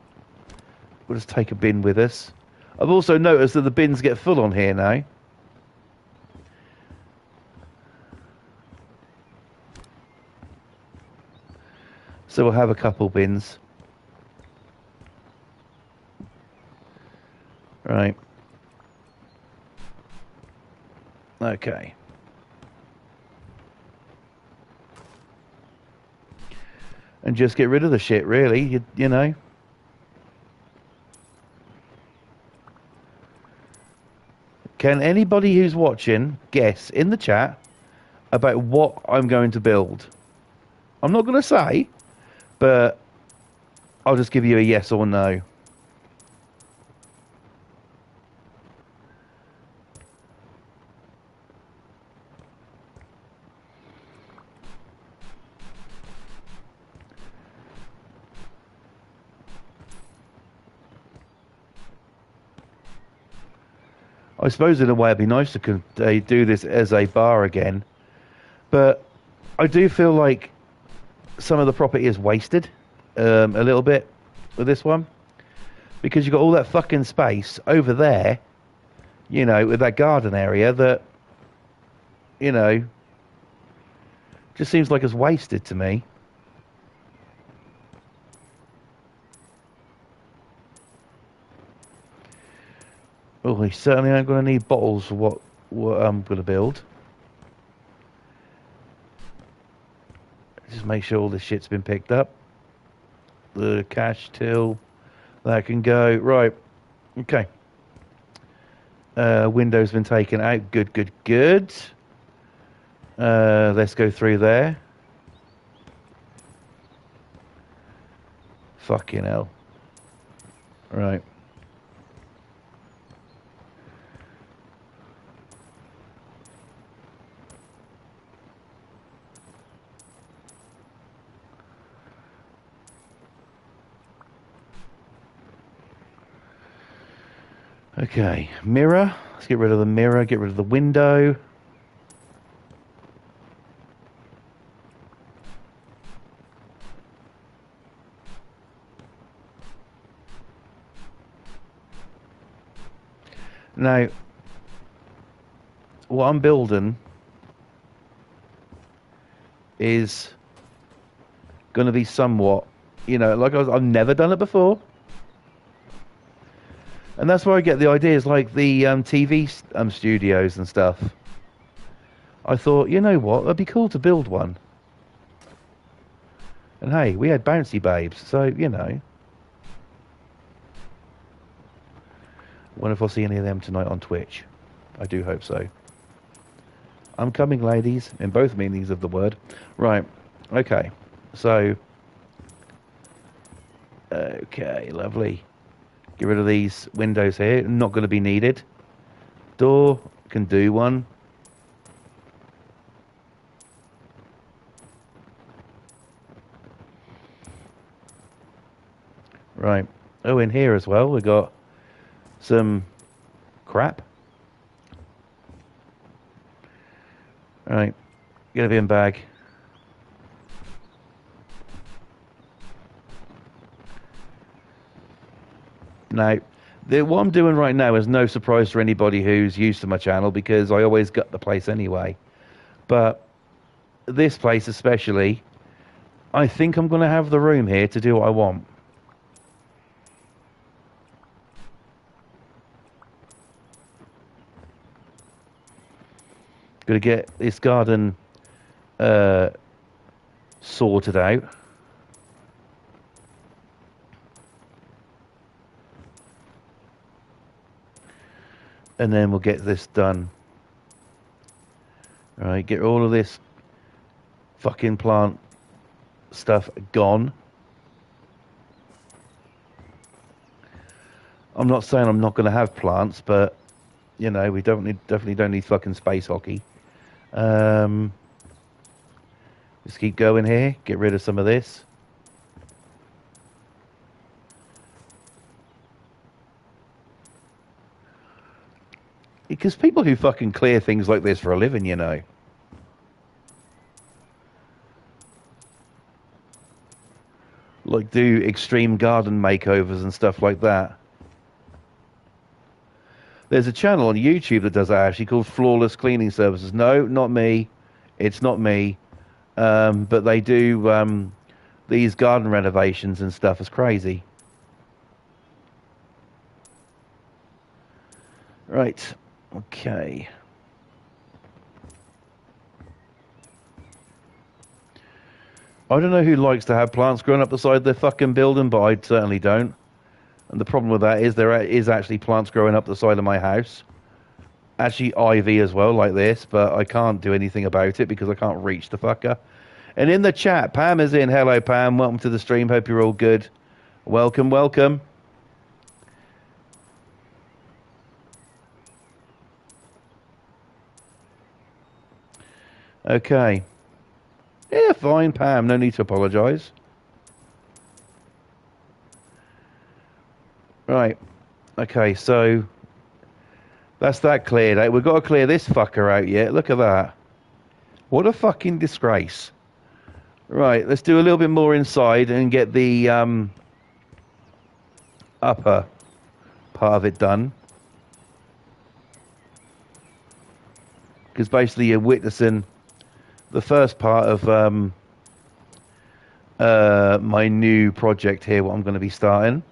We'll just take a bin with us. I've also noticed that the bins get full on here now. So we'll have a couple bins. Right. Okay. And just get rid of the shit, really, you know. Can anybody who's watching guess in the chat about what I'm going to build? I'm not going to say, but I'll just give you a yes or no. I suppose in a way it'd be nice to do this as a bar again, but I do feel like some of the property is wasted a little bit with this one, because you've got all that fucking space over there, you know, with that garden area that, you know, Just seems like it's wasted to me. Oh, we certainly aren't going to need bottles for what I'm going to build. Just make sure all this shit's been picked up. The cash till that can go. Right. Okay. Window's been taken out. Good, good, good. Let's go through there. Fucking hell. Right. Okay, mirror. Let's get rid of the mirror, get rid of the window. Now, what I'm building is going to be somewhat, like I've never done it before. And that's where I get the ideas, like the TV studios and stuff. I thought, you know what, it'd be cool to build one. And hey, we had Bouncy Babes, so, Wonder if I'll see any of them tonight on Twitch. I do hope so. I'm coming, ladies, in both meanings of the word. Right, okay. So, okay, lovely. Get rid of these windows here. Not going to be needed. Door, can do one. Right. Oh, in here as well, we got some crap. Right. Get a bin bag. Now, what I'm doing right now is no surprise to anybody who's used to my channel because I always gut the place anyway. But this place especially, I think I'm going to have the room here to do what I want. Going to get this garden sorted out. And then we'll get this done. All right, get all of this fucking plant stuff gone. I'm not saying I'm not going to have plants, but we definitely don't need fucking space hockey. Just keep going here. Get rid of some of this. Because people who fucking clear things like this for a living, like do extreme garden makeovers and stuff like that. There's a channel on YouTube that does that actually called Flawless Cleaning Services. No, not me. It's not me. But they do these garden renovations and stuff. It's crazy. Right. Okay. I don't know who likes to have plants growing up the side of their fucking building, but I certainly don't. And the problem with that is there is actually plants growing up the side of my house. Actually ivy as well, like this, but I can't do anything about it because I can't reach the fucker. And in the chat, Pam is in. Hello, Pam. Welcome to the stream. Hope you're all good. Welcome, welcome. Okay. Yeah, fine, Pam. No need to apologise. Right. Okay, so that's that cleared out. We've got to clear this fucker out yet. Look at that. What a fucking disgrace. Right, let's do a little bit more inside and get the upper part of it done. Because basically you're witnessing the first part of my new project here, what I'm going to be starting.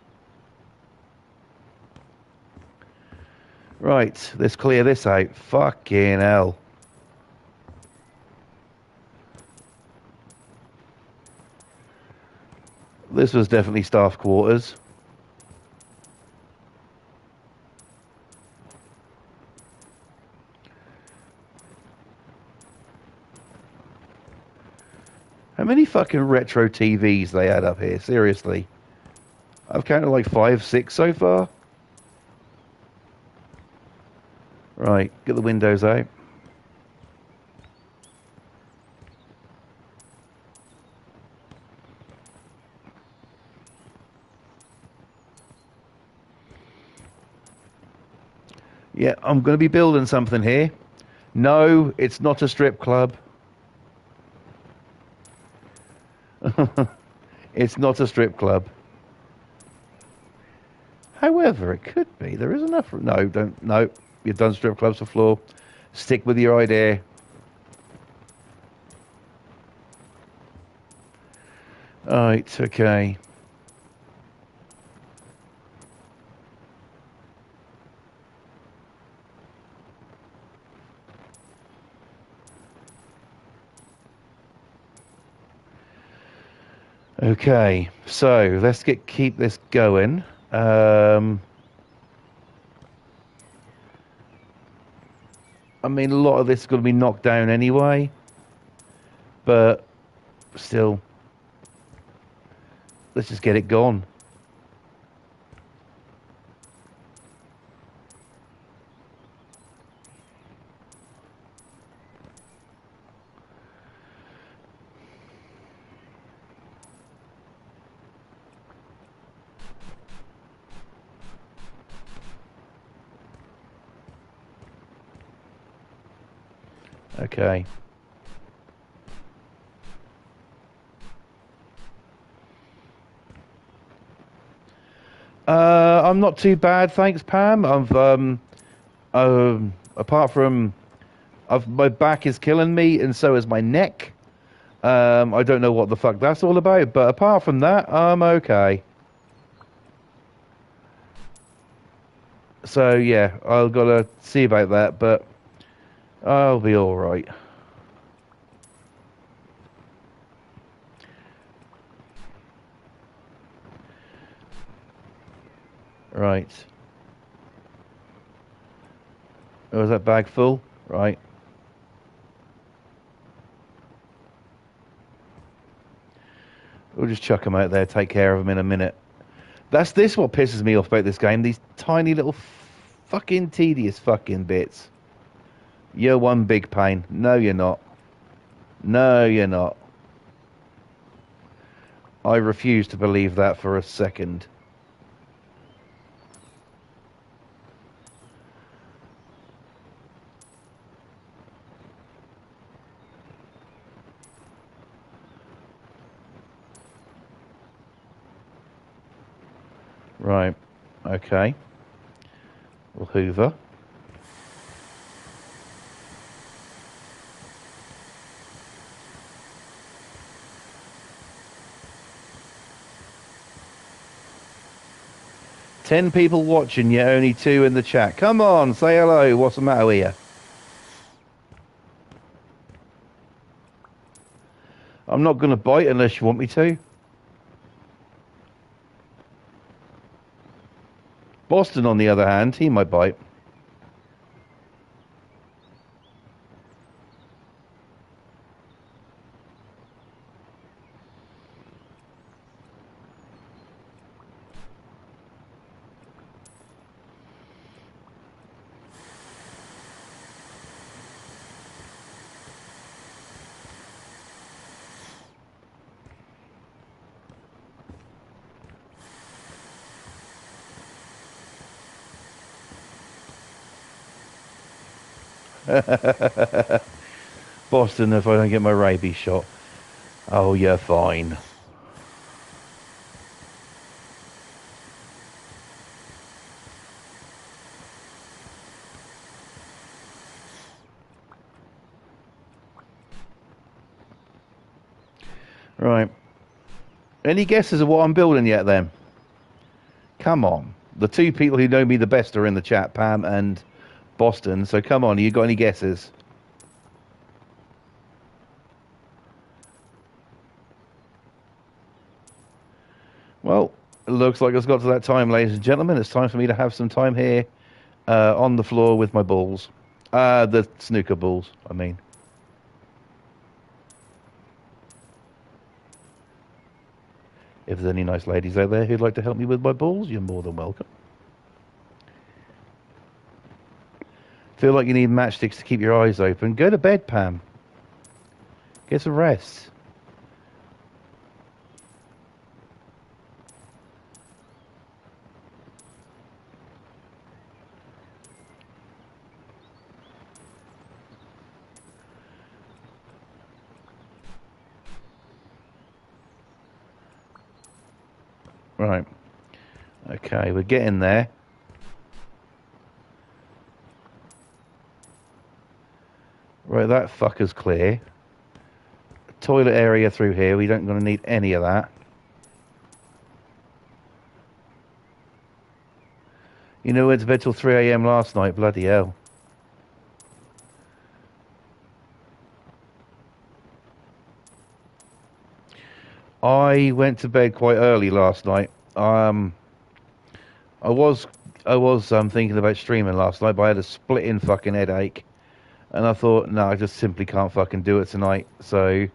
Right, let's clear this out. Fucking hell. This was definitely staff quarters. How many fucking retro TVs they had up here? Seriously. I've counted like 5, 6 so far. Right, get the windows out. Yeah, I'm going to be building something here. No, it's not a strip club. It's not a strip club. However, it could be. There is enough. No, don't. No, you've done strip clubs before. Stick with your idea. Right, okay. Okay, so let's keep this going. I mean, a lot of this is going to be knocked down anyway, but still, let's just get it gone. Okay. I'm not too bad, thanks, Pam. Apart from, my back is killing me, and so is my neck. I don't know what the fuck that's all about, but apart from that, I'm okay. So yeah, I've got to see about that, but I'll be all right. Right. Oh, is that bag full? Right. We'll just chuck them out there, take care of them in a minute. That's this what pisses me off about this game. These tiny little fucking tedious fucking bits. You're one big pain. No, you're not. No, you're not. I refuse to believe that for a second. Right. Okay. We'll hoover. Ten people watching, yet only two in the chat. Come on, say hello. What's the matter with you? I'm not going to bite unless you want me to. Boston, on the other hand, he might bite. Boston, if I don't get my rabies shot. Oh, you're fine. Right. Any guesses of what I'm building yet then? Come on. The two people who know me the best are in the chat, Pam and Boston. So come on, you got any guesses? Well, it looks like it's got to that time, ladies and gentlemen. It's time for me to have some time here on the floor with my balls. The snooker balls, I mean. If there's any nice ladies out there who'd like to help me with my balls, you're more than welcome. Feel like you need matchsticks to keep your eyes open. Go to bed, Pam. Get some rest. Right. Okay, we're getting there. Right, that fucker's clear. Toilet area through here. We don't gonna need any of that. You know, went to bed till 3 a.m. last night. Bloody hell. I went to bed quite early last night. I was thinking about streaming last night, but I had a splitting fucking headache, and I thought, no, I just simply can't fucking do it tonight. So,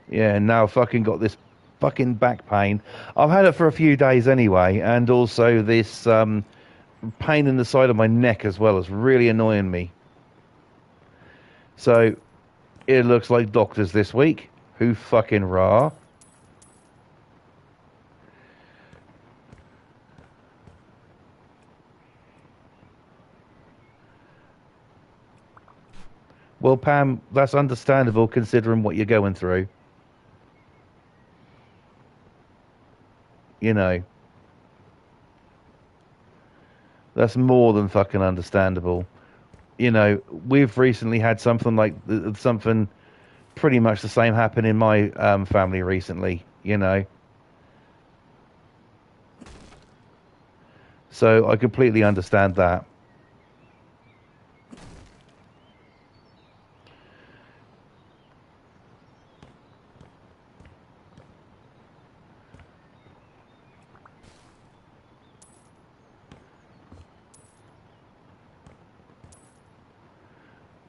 yeah, now I've fucking got this fucking back pain. I've had it for a few days anyway, and also this pain in the side of my neck as well is really annoying me. So, it looks like doctors this week. Who fucking rah? Well, Pam, that's understandable considering what you're going through. You know, that's more than fucking understandable. You know, we've recently had something like something pretty much the same happen in my family recently. You know, so I completely understand that.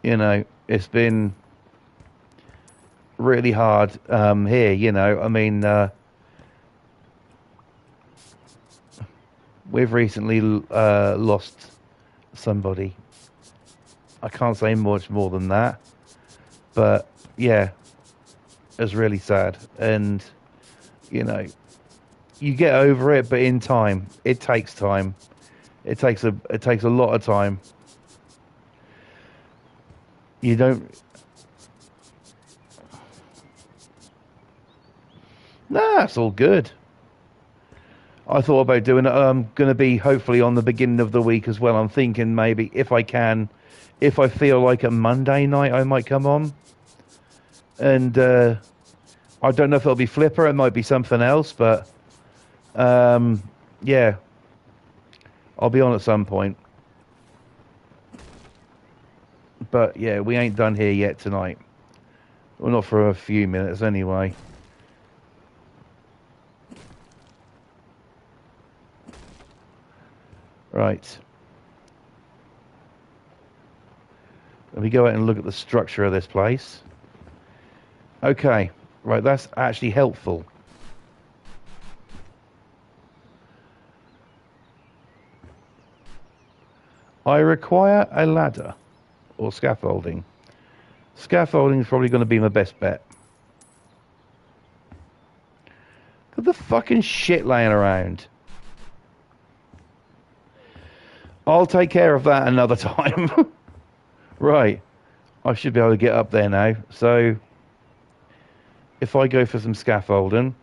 You know, it's been really hard here. You know, I mean, we've recently lost somebody. I can't say much more than that, but yeah, it's really sad. And you know, you get over it, but in time, it takes time. It takes a lot of time. You don't. Nah, it's all good. I thought about doing it. I'm going to be hopefully on the beginning of the week as well. I'm thinking maybe if I can, if I feel like a Monday night, I might come on. And I don't know if it'll be Flipper. It might be something else, but yeah, I'll be on at some point. But yeah, we ain't done here yet tonight. Well, not for a few minutes anyway. Right. Let me go out and look at the structure of this place. Okay. Right, that's actually helpful. I require a ladder or scaffolding. Scaffolding is probably going to be my best bet. Got the fucking shit laying around. I'll take care of that another time. Right. I should be able to get up there now. So, if I go for some scaffolding.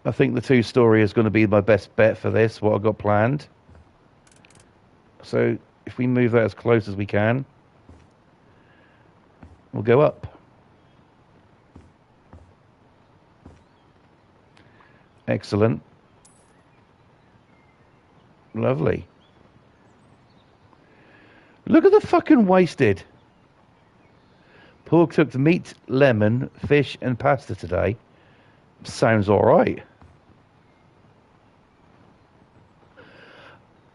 I think the two-story is going to be my best bet for this, what I've got planned. So if we move that as close as we can, we'll go up. Excellent. Lovely. Look at the fucking wasted. Pork cooked meat, lemon, fish, and pasta today. Sounds alright.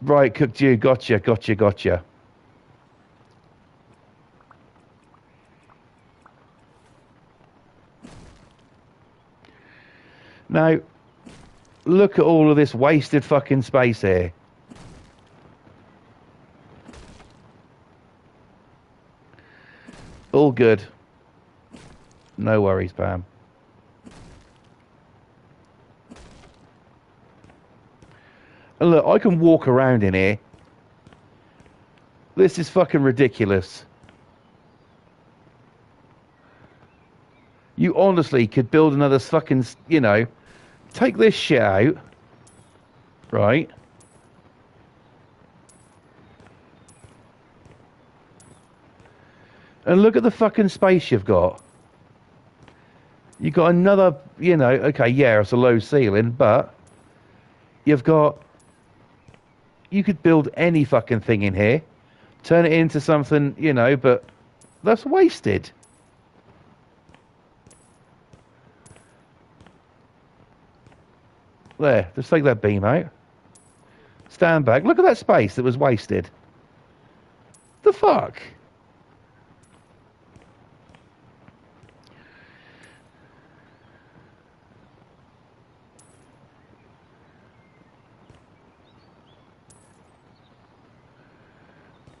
Right, cooked you. Gotcha. Now, look at all of this wasted fucking space here. All good. No worries, Pam. And look, I can walk around in here. This is fucking ridiculous. You honestly could build another fucking, take this shit out, right? And look at the fucking space you've got. You've got another, okay, yeah, it's a low ceiling, but you've got, you could build any fucking thing in here, turn it into something, but that's wasted. There, just take that beam out. Stand back. Look at that space that was wasted. The fuck?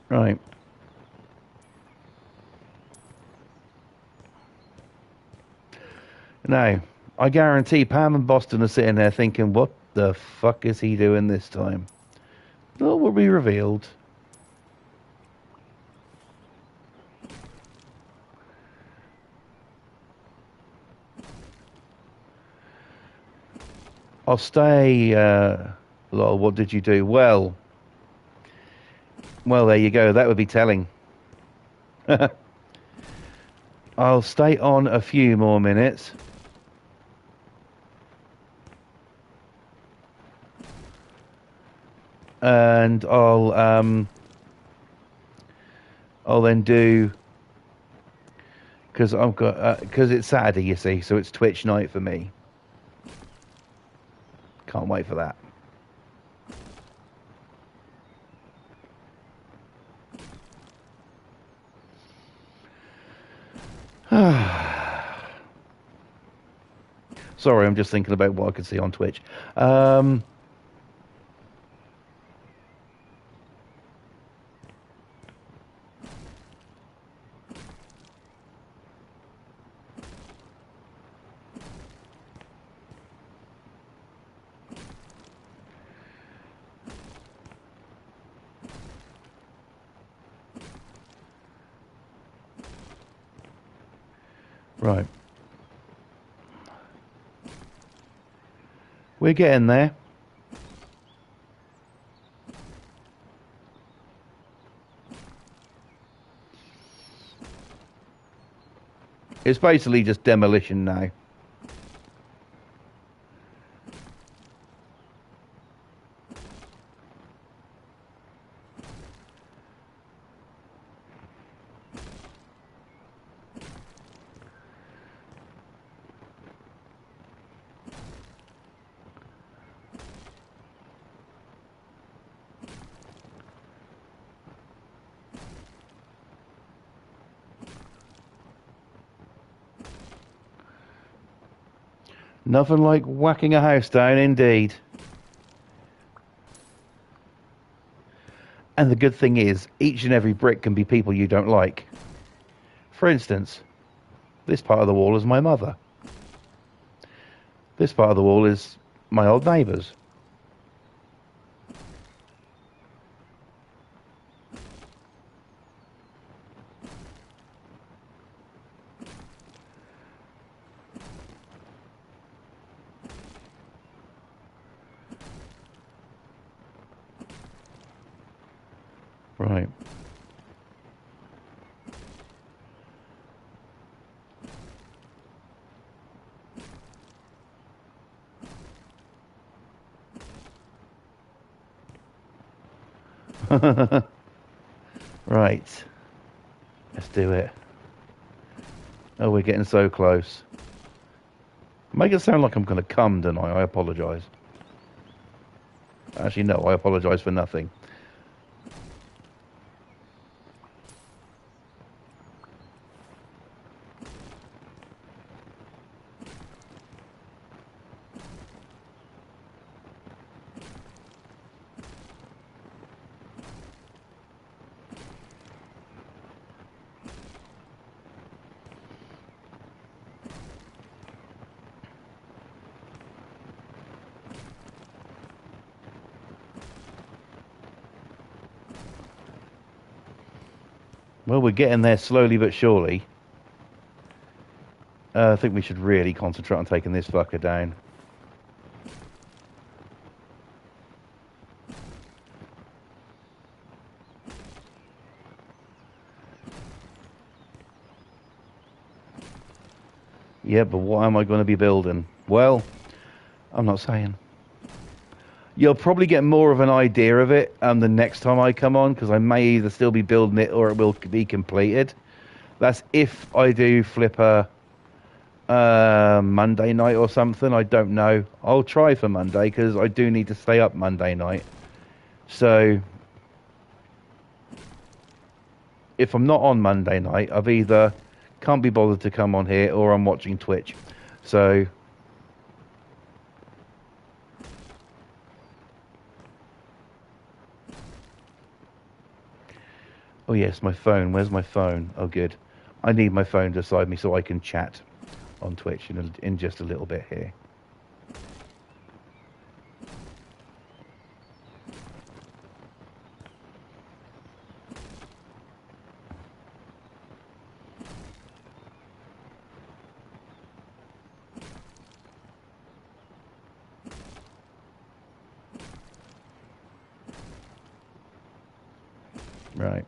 Right. Now, I guarantee Pam and Boston are sitting there thinking, what the fuck is he doing this time? All will be revealed. I'll stay, Lol, what did you do? Well, there you go. That would be telling. I'll stay on a few more minutes. And I'll then do, because I've got because it's Saturday, you see, so it's Twitch night for me. Can't wait for that. Sorry, I'm just thinking about what I could see on Twitch. Right. We're getting there. It's basically just demolition now. Nothing like whacking a house down, indeed. And the good thing is, each and every brick can be people you don't like. For instance, this part of the wall is my mother. This part of the wall is my old neighbours. Right. Right. Let's do it. Oh, we're getting so close. Make it sound like I'm going to come, don't I? I apologise. Actually, no, I apologise for nothing. Well, we're getting there slowly but surely. I think we should really concentrate on taking this fucker down. Yeah, but what am I going to be building? Well, I'm not saying. You'll probably get more of an idea of it the next time I come on, because I may either still be building it or it will be completed. That's if I do flip a Monday night or something. I don't know. I'll try for Monday because I do need to stay up Monday night. So if I'm not on Monday night, I've either can't be bothered to come on here or I'm watching Twitch. So oh yes, my phone. Where's my phone? Oh good. I need my phone beside me so I can chat on Twitch in just a little bit here. Right.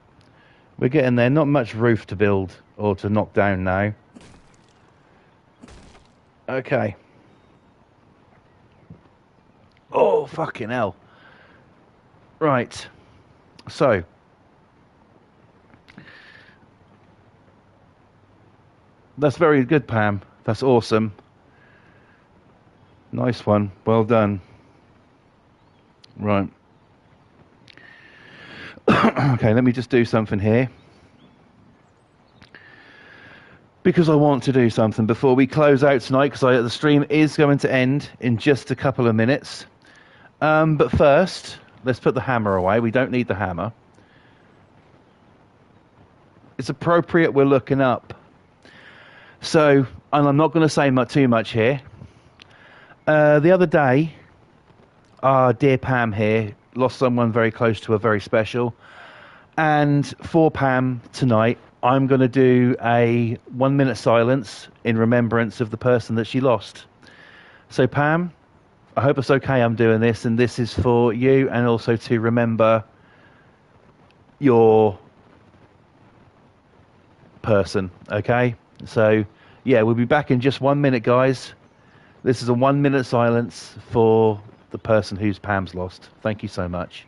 We're getting there. Not much roof to build or to knock down now. Okay. Oh, fucking hell. Right. So. That's very good, Pam. That's awesome. Nice one. Well done. Right. Okay, let me just do something here. Because I want to do something before we close out tonight, because the stream is going to end in just a couple of minutes. But first, let's put the hammer away. We don't need the hammer. It's appropriate we're looking up. So, and I'm not going to say too much here. The other day, our dear Pam here lost someone very close to her, very special. And for Pam tonight, I'm going to do a 1 minute silence in remembrance of the person that she lost. So Pam, I hope it's okay I'm doing this, and this is for you and also to remember your person, okay? So, yeah, we'll be back in just 1 minute, guys. This is a 1 minute silence for the person whose Pam's lost. Thank you so much.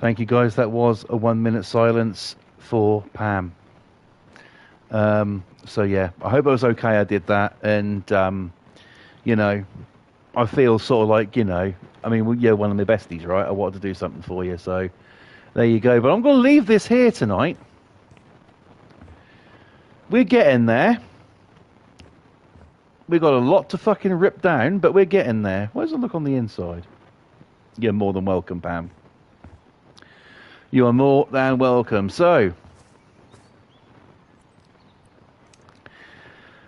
Thank you, guys. That was a 1 minute silence for Pam. So yeah, I hope it was okay. I did that, and you know, I feel sort of like, you know, I mean, you're one of my besties, right? I wanted to do something for you, so there you go. But I'm going to leave this here tonight. We're getting there. We've got a lot to fucking rip down, but we're getting there. Where's the look on the inside? You're more than welcome, Pam. You are more than welcome. So,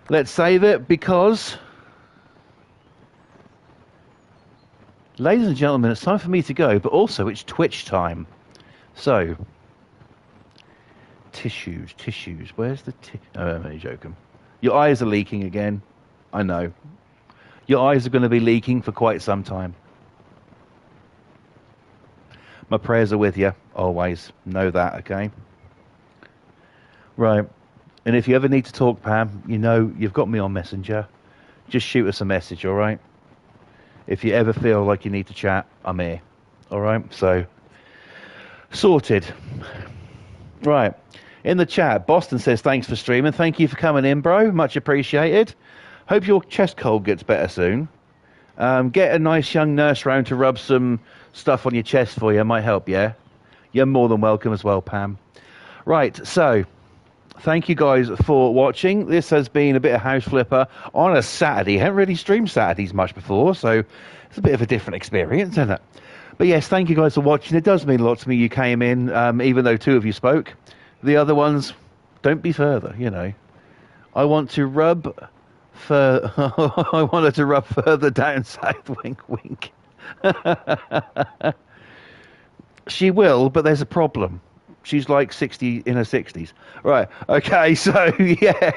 let's save it because, ladies and gentlemen, it's time for me to go, but also it's Twitch time. So, tissues. Where's the oh, I'm only joking. Your eyes are leaking again. I know. Your eyes are going to be leaking for quite some time. My prayers are with you, always. Know that, okay? Right. And if you ever need to talk, Pam, you know you've got me on Messenger. Just shoot us a message, all right? If you ever feel like you need to chat, I'm here. All right? So, sorted. Right. In the chat, Boston says, thanks for streaming. Thank you for coming in, bro. Much appreciated. Hope your chest cold gets better soon. Get a nice young nurse round to rub some stuff on your chest for you. Might help, yeah? You're more than welcome as well, Pam. Right, so thank you guys for watching. This has been a bit of House Flipper on a Saturday. I haven't really streamed Saturdays much before, so it's a bit of a different experience, isn't it? But yes, thank you guys for watching. It does mean a lot to me you came in, even though 2 of you spoke. The other ones, don't be further, you know. I want to rub I wanted to rub further down south, wink, wink. She will, but there's a problem. She's like 60 in her 60s. Right. Okay. So yeah.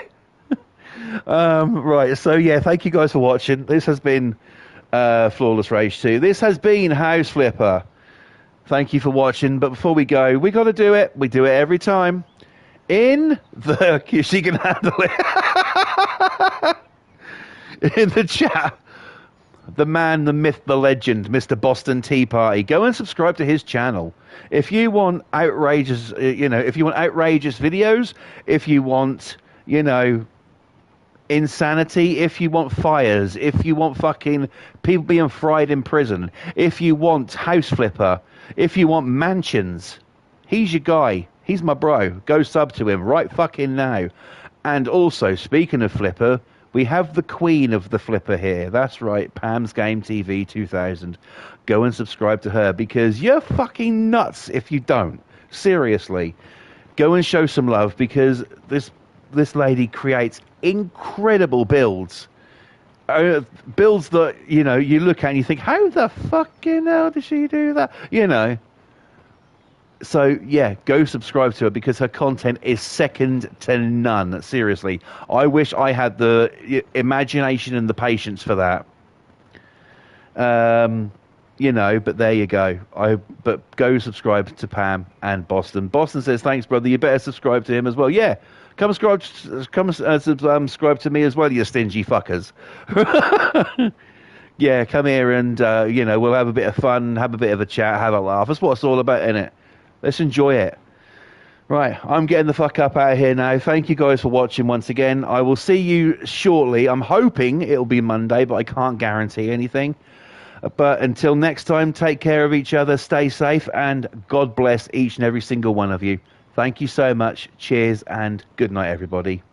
Right. So yeah. Thank you guys for watching. This has been Flawless Rage 2. This has been House Flipper. Thank you for watching. But before we go, we got to do it. We do it every time. In the she can handle it. In the chat, the man, the myth, the legend, Mr. Boston Tea Party. Go and subscribe to his channel. If you want outrageous, if you want outrageous videos, if you want, insanity, if you want fires, if you want fucking people being fried in prison, if you want House Flipper, if you want mansions, he's your guy. He's my bro. Go sub to him right fucking now. And also, speaking of Flipper, we have the queen of the Flipper here. That's right, Pam's Game TV 2000. Go and subscribe to her because you're fucking nuts if you don't. Seriously. Go and show some love because this lady creates incredible builds. Builds that, you look at and you think, how the fucking hell did she do that? So, yeah, go subscribe to her because her content is second to none. Seriously. I wish I had the imagination and the patience for that. But there you go. But go subscribe to Pam and Boston. Boston says, thanks, brother. You better subscribe to him as well. Yeah, come subscribe to me as well, you stingy fuckers. Yeah, come here and, we'll have a bit of fun, have a bit of a chat, have a laugh. That's what it's all about, innit? Let's enjoy it. Right, I'm getting the fuck up out of here now. Thank you guys for watching once again. I will see you shortly. I'm hoping it'll be Monday, but I can't guarantee anything. But until next time, take care of each other, stay safe, and God bless each and every single one of you. Thank you so much. Cheers, and good night, everybody.